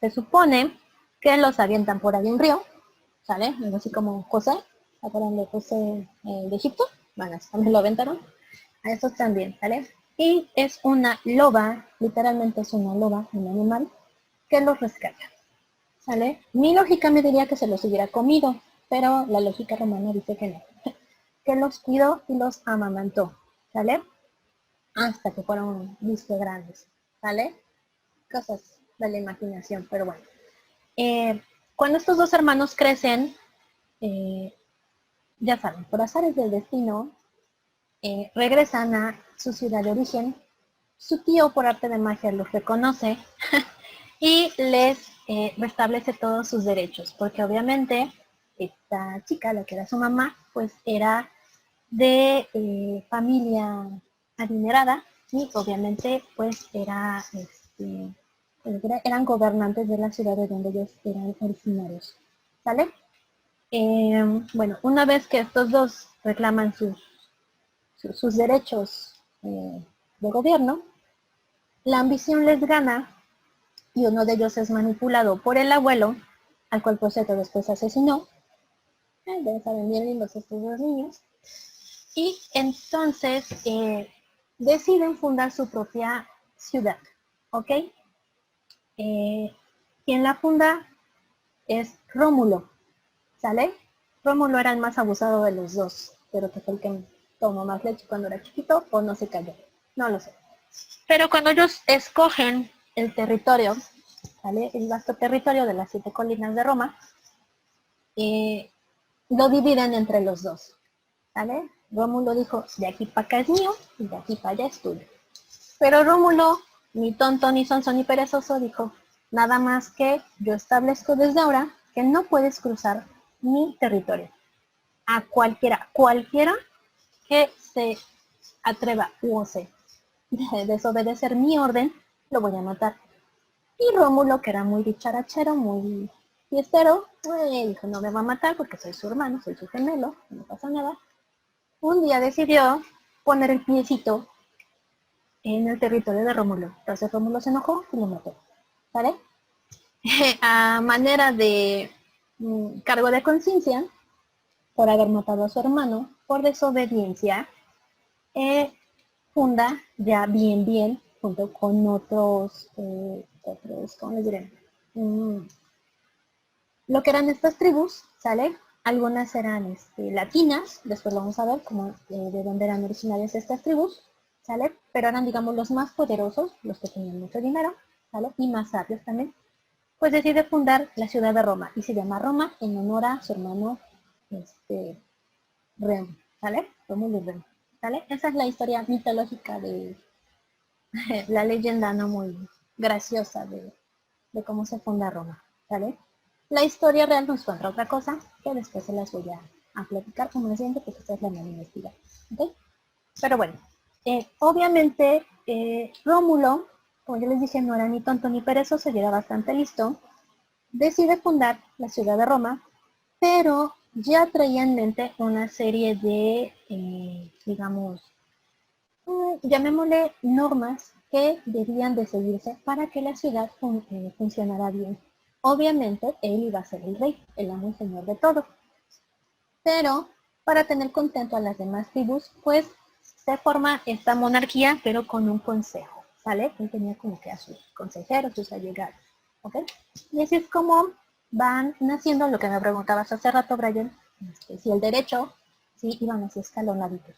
S1: Se supone que los avientan por ahí un río, ¿sale? Algo así como José, ¿se acuerdan de José de Egipto? Bueno, también lo aventaron. A estos también, ¿vale? Y es una loba, literalmente es una loba, un animal, que los rescata, ¿vale? Mi lógica me diría que se los hubiera comido, pero la lógica romana dice que no. Que los cuidó y los amamantó, ¿vale? Hasta que fueron vistos grandes, ¿vale? Cosas de la imaginación, pero bueno. Cuando estos dos hermanos crecen, ya saben, por azares del destino, regresan a su ciudad de origen. Su tío, por arte de magia, los reconoce y les restablece todos sus derechos, porque obviamente esta chica, la que era su mamá, pues era de familia adinerada y obviamente pues eran gobernantes de la ciudad de donde ellos eran originarios, ¿sale? Bueno, una vez que estos dos reclaman sus derechos de gobierno, la ambición les gana y uno de ellos es manipulado por el abuelo, al cual por cierto después asesinó. Ya saben bien lindos estos dos niños. Y entonces deciden fundar su propia ciudad, ¿ok? Quien la funda es Rómulo, ¿sale? Rómulo era el más abusado de los dos, pero que fue el que tomó más leche cuando era chiquito o no se cayó, no lo sé. Pero cuando ellos escogen el territorio, ¿vale? El vasto territorio de las 7 colinas de Roma, lo dividen entre los dos, ¿vale? Rómulo dijo, de aquí para acá es mío y de aquí para allá es tuyo. Pero Rómulo, ni tonto, ni sonso, ni perezoso, dijo, nada más que yo establezco desde ahora que no puedes cruzar mi territorio. A cualquiera que se atreva u ose desobedecer mi orden, lo voy a matar. Y Rómulo, que era muy dicharachero, muy fiestero, dijo, no me va a matar porque soy su hermano, soy su gemelo, no pasa nada. Un día decidió poner el piecito en el territorio de Rómulo. Entonces Rómulo se enojó y lo mató, ¿vale? A manera de cargo de conciencia, por haber matado a su hermano, por desobediencia, funda ya bien, junto con otros, ¿cómo les diré? Lo que eran estas tribus, ¿sale? Algunas eran latinas, después lo vamos a ver como de dónde eran originarias estas tribus, ¿sale? Pero eran, digamos, los más poderosos, los que tenían mucho dinero, ¿sale? Y más sabios también. Pues decide fundar la ciudad de Roma, y se llama Roma en honor a su hermano Remo, ¿sale? Rómulo y Remo, ¿sale? Esa es la historia mitológica de la leyenda no muy graciosa de cómo se funda Roma, ¿vale? La historia real nos cuenta otra cosa que después se las voy a platicar como siempre porque ustedes la van a investigar, ¿ok? Pero bueno, obviamente Rómulo, como yo les dije, no era ni tonto ni perezoso, y era bastante listo, decide fundar la ciudad de Roma, pero ya traía en mente una serie de, digamos, llamémosle normas que debían de seguirse para que la ciudad funcionara bien. Obviamente, él iba a ser el rey, el amo y señor de todo. Pero, para tener contento a las demás tribus, pues, se forma esta monarquía, pero con un consejo, ¿sale? Él tenía como que a sus consejeros, sus allegados, ¿ok? Y así es como van naciendo lo que me preguntabas hace rato, Brian, si el derecho, sí, iban así escalonaditos.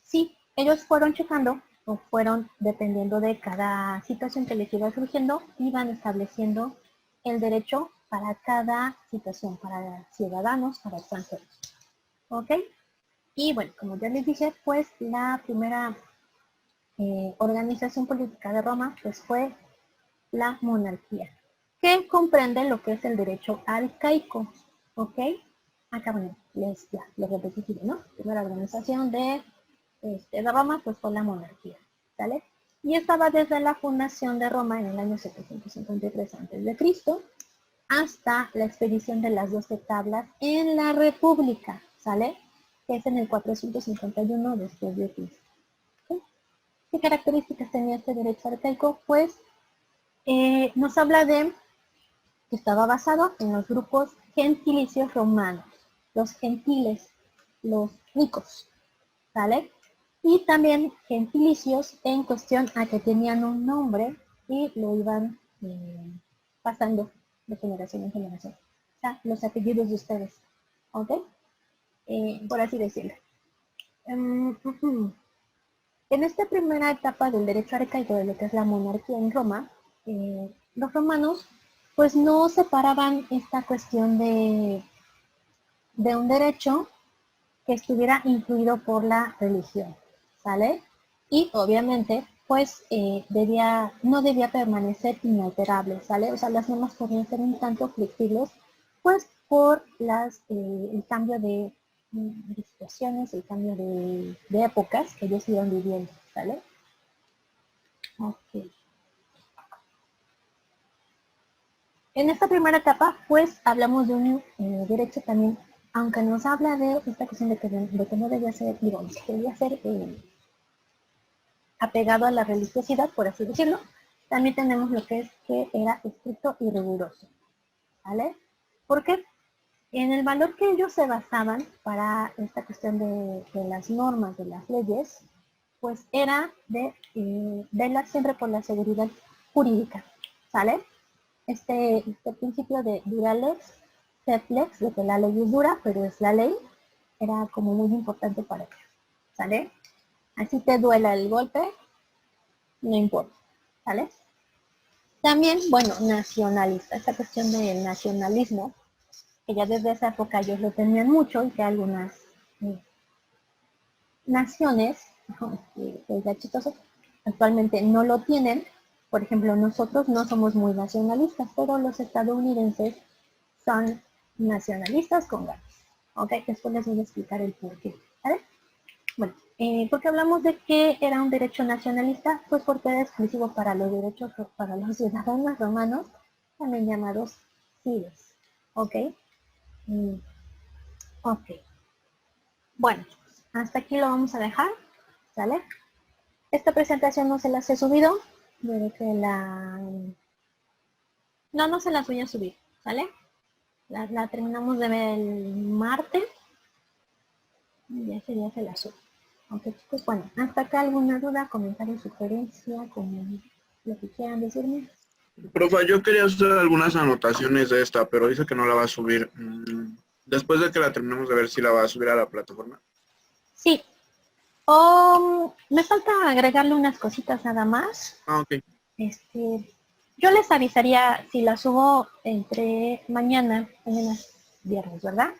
S1: Sí, ellos fueron checando o fueron, dependiendo de cada situación que les iba surgiendo, iban estableciendo el derecho para cada situación, para ciudadanos, para extranjeros. ¿Ok? Y bueno, como ya les dije, pues la primera organización política de Roma pues fue la monarquía, que comprende lo que es el derecho arcaico. ¿Ok? Acá bueno, les repetí, ¿no? Primera organización de Roma pues fue la monarquía, ¿sale? Y estaba desde la fundación de Roma en el año 753 a.C. hasta la expedición de las 12 tablas en la República, ¿sale? Que es en el 451 después de Cristo. ¿Sí? ¿Qué características tenía este derecho arcaico? Pues nos habla de que estaba basado en los grupos gentilicios romanos, los gentiles, los ricos, ¿sale? Y también gentilicios en cuestión a que tenían un nombre y lo iban pasando de generación en generación. O sea, los apellidos de ustedes, ¿ok? Por así decirlo. En esta primera etapa del derecho arcaico de lo que es la monarquía en Roma, los romanos pues no separaban esta cuestión de un derecho que estuviera influido por la religión, ¿sale? Y obviamente pues no debía permanecer inalterable, ¿sale? O sea, las normas podían ser un tanto flexibles pues por el cambio de situaciones, el cambio de épocas que ellos iban viviendo, ¿vale? Ok. En esta primera etapa, pues, hablamos de un derecho también, aunque nos habla de esta cuestión de que no debía ser, digamos, que debía ser apegado a la religiosidad, por así decirlo, también tenemos lo que es que era estricto y riguroso, ¿vale? ¿Por qué? En el valor que ellos se basaban para esta cuestión de las normas, de las leyes, pues era de velar siempre por la seguridad jurídica, ¿sale? Este principio de dura lex, sed lex, de que la ley es dura, pero es la ley, era como muy importante para ellos, ¿sale? Así te duela el golpe, no importa, ¿sale? También, bueno, nacionalista, esta cuestión del nacionalismo, que ya desde esa época ellos lo tenían mucho y que algunas naciones, es chistoso, actualmente no lo tienen. Por ejemplo, nosotros no somos muy nacionalistas, pero los estadounidenses son nacionalistas con ganas. Ok, después les voy a explicar el por qué. ¿Vale? Bueno, ¿por qué hablamos de que era un derecho nacionalista? Pues porque era exclusivo para los derechos, para los ciudadanos romanos, también llamados cives. Ok. Ok. Bueno, hasta aquí lo vamos a dejar, ¿sale? Esta presentación no se las he subido, de que no se las voy a subir, ¿sale? La terminamos de ver el martes, y ya ese día se la subo. Aunque chicos, bueno, hasta acá alguna duda, comentario, sugerencia, como lo que quieran decirme.
S3: Profa, yo quería hacer algunas anotaciones de esta, pero dice que no la va a subir. Después de que la terminemos de ver si la va a subir a la plataforma.
S1: Sí. Me falta agregarle unas cositas nada más.
S3: Ah, ok.
S1: Yo les avisaría si la subo entre mañana es viernes, ¿verdad?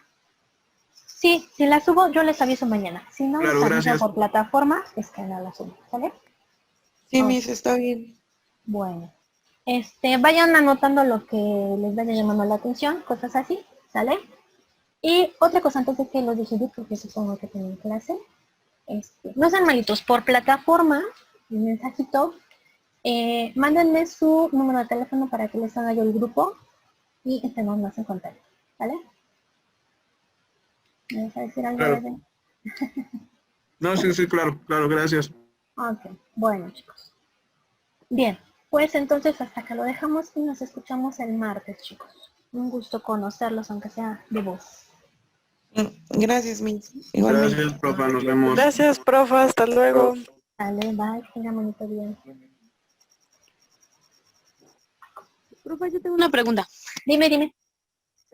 S1: Sí, si la subo, yo les aviso mañana. Si no,
S3: Claro,
S1: les aviso
S3: gracias.
S1: por plataforma, es que no la subo, ¿sale?
S4: Sí,
S1: Ok.
S4: Miss, está bien.
S1: Bueno. Vayan anotando lo que les vaya llamando la atención, cosas así, ¿sale? Y otra cosa antes de que lo deje, porque supongo que tienen clase. No sean malitos, por plataforma, un mensajito, mándenme su número de teléfono para que les haga yo el grupo y estemos más en contacto, ¿vale? ¿Me vas a decir algo,
S3: Claro.
S1: bebé?
S3: No, sí, claro, gracias.
S1: Ok, bueno chicos. Bien, pues entonces hasta acá lo dejamos y nos escuchamos el martes, chicos. Un gusto conocerlos, aunque sea de voz.
S4: Gracias, Miss. Igualmente.
S3: Gracias, profa, nos vemos.
S5: Gracias, profa, hasta luego.
S1: Dale, bye, que tengan bonito día.
S2: Profe, yo tengo una pregunta.
S1: Dime.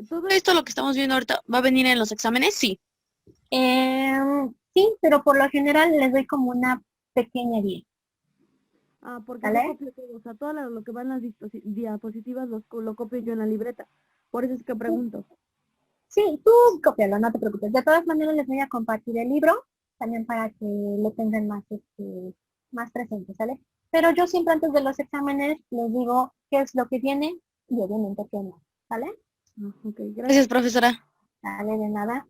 S2: ¿Todo esto lo que estamos viendo ahorita va a venir en los exámenes? Sí.
S1: Sí, pero por lo general les doy como una pequeña guía.
S2: Porque
S1: ¿Vale?
S2: yo copio todo, o sea, todo lo que van las diapositivas lo copio yo en la libreta. Por eso es que pregunto.
S1: Sí, tú cópialo, no te preocupes. De todas maneras les voy a compartir el libro también para que lo tengan más presente, ¿sale? Pero yo siempre antes de los exámenes les digo qué es lo que viene y obviamente qué no, ¿sale?
S2: Ok, gracias, profesora.
S1: Dale, de nada.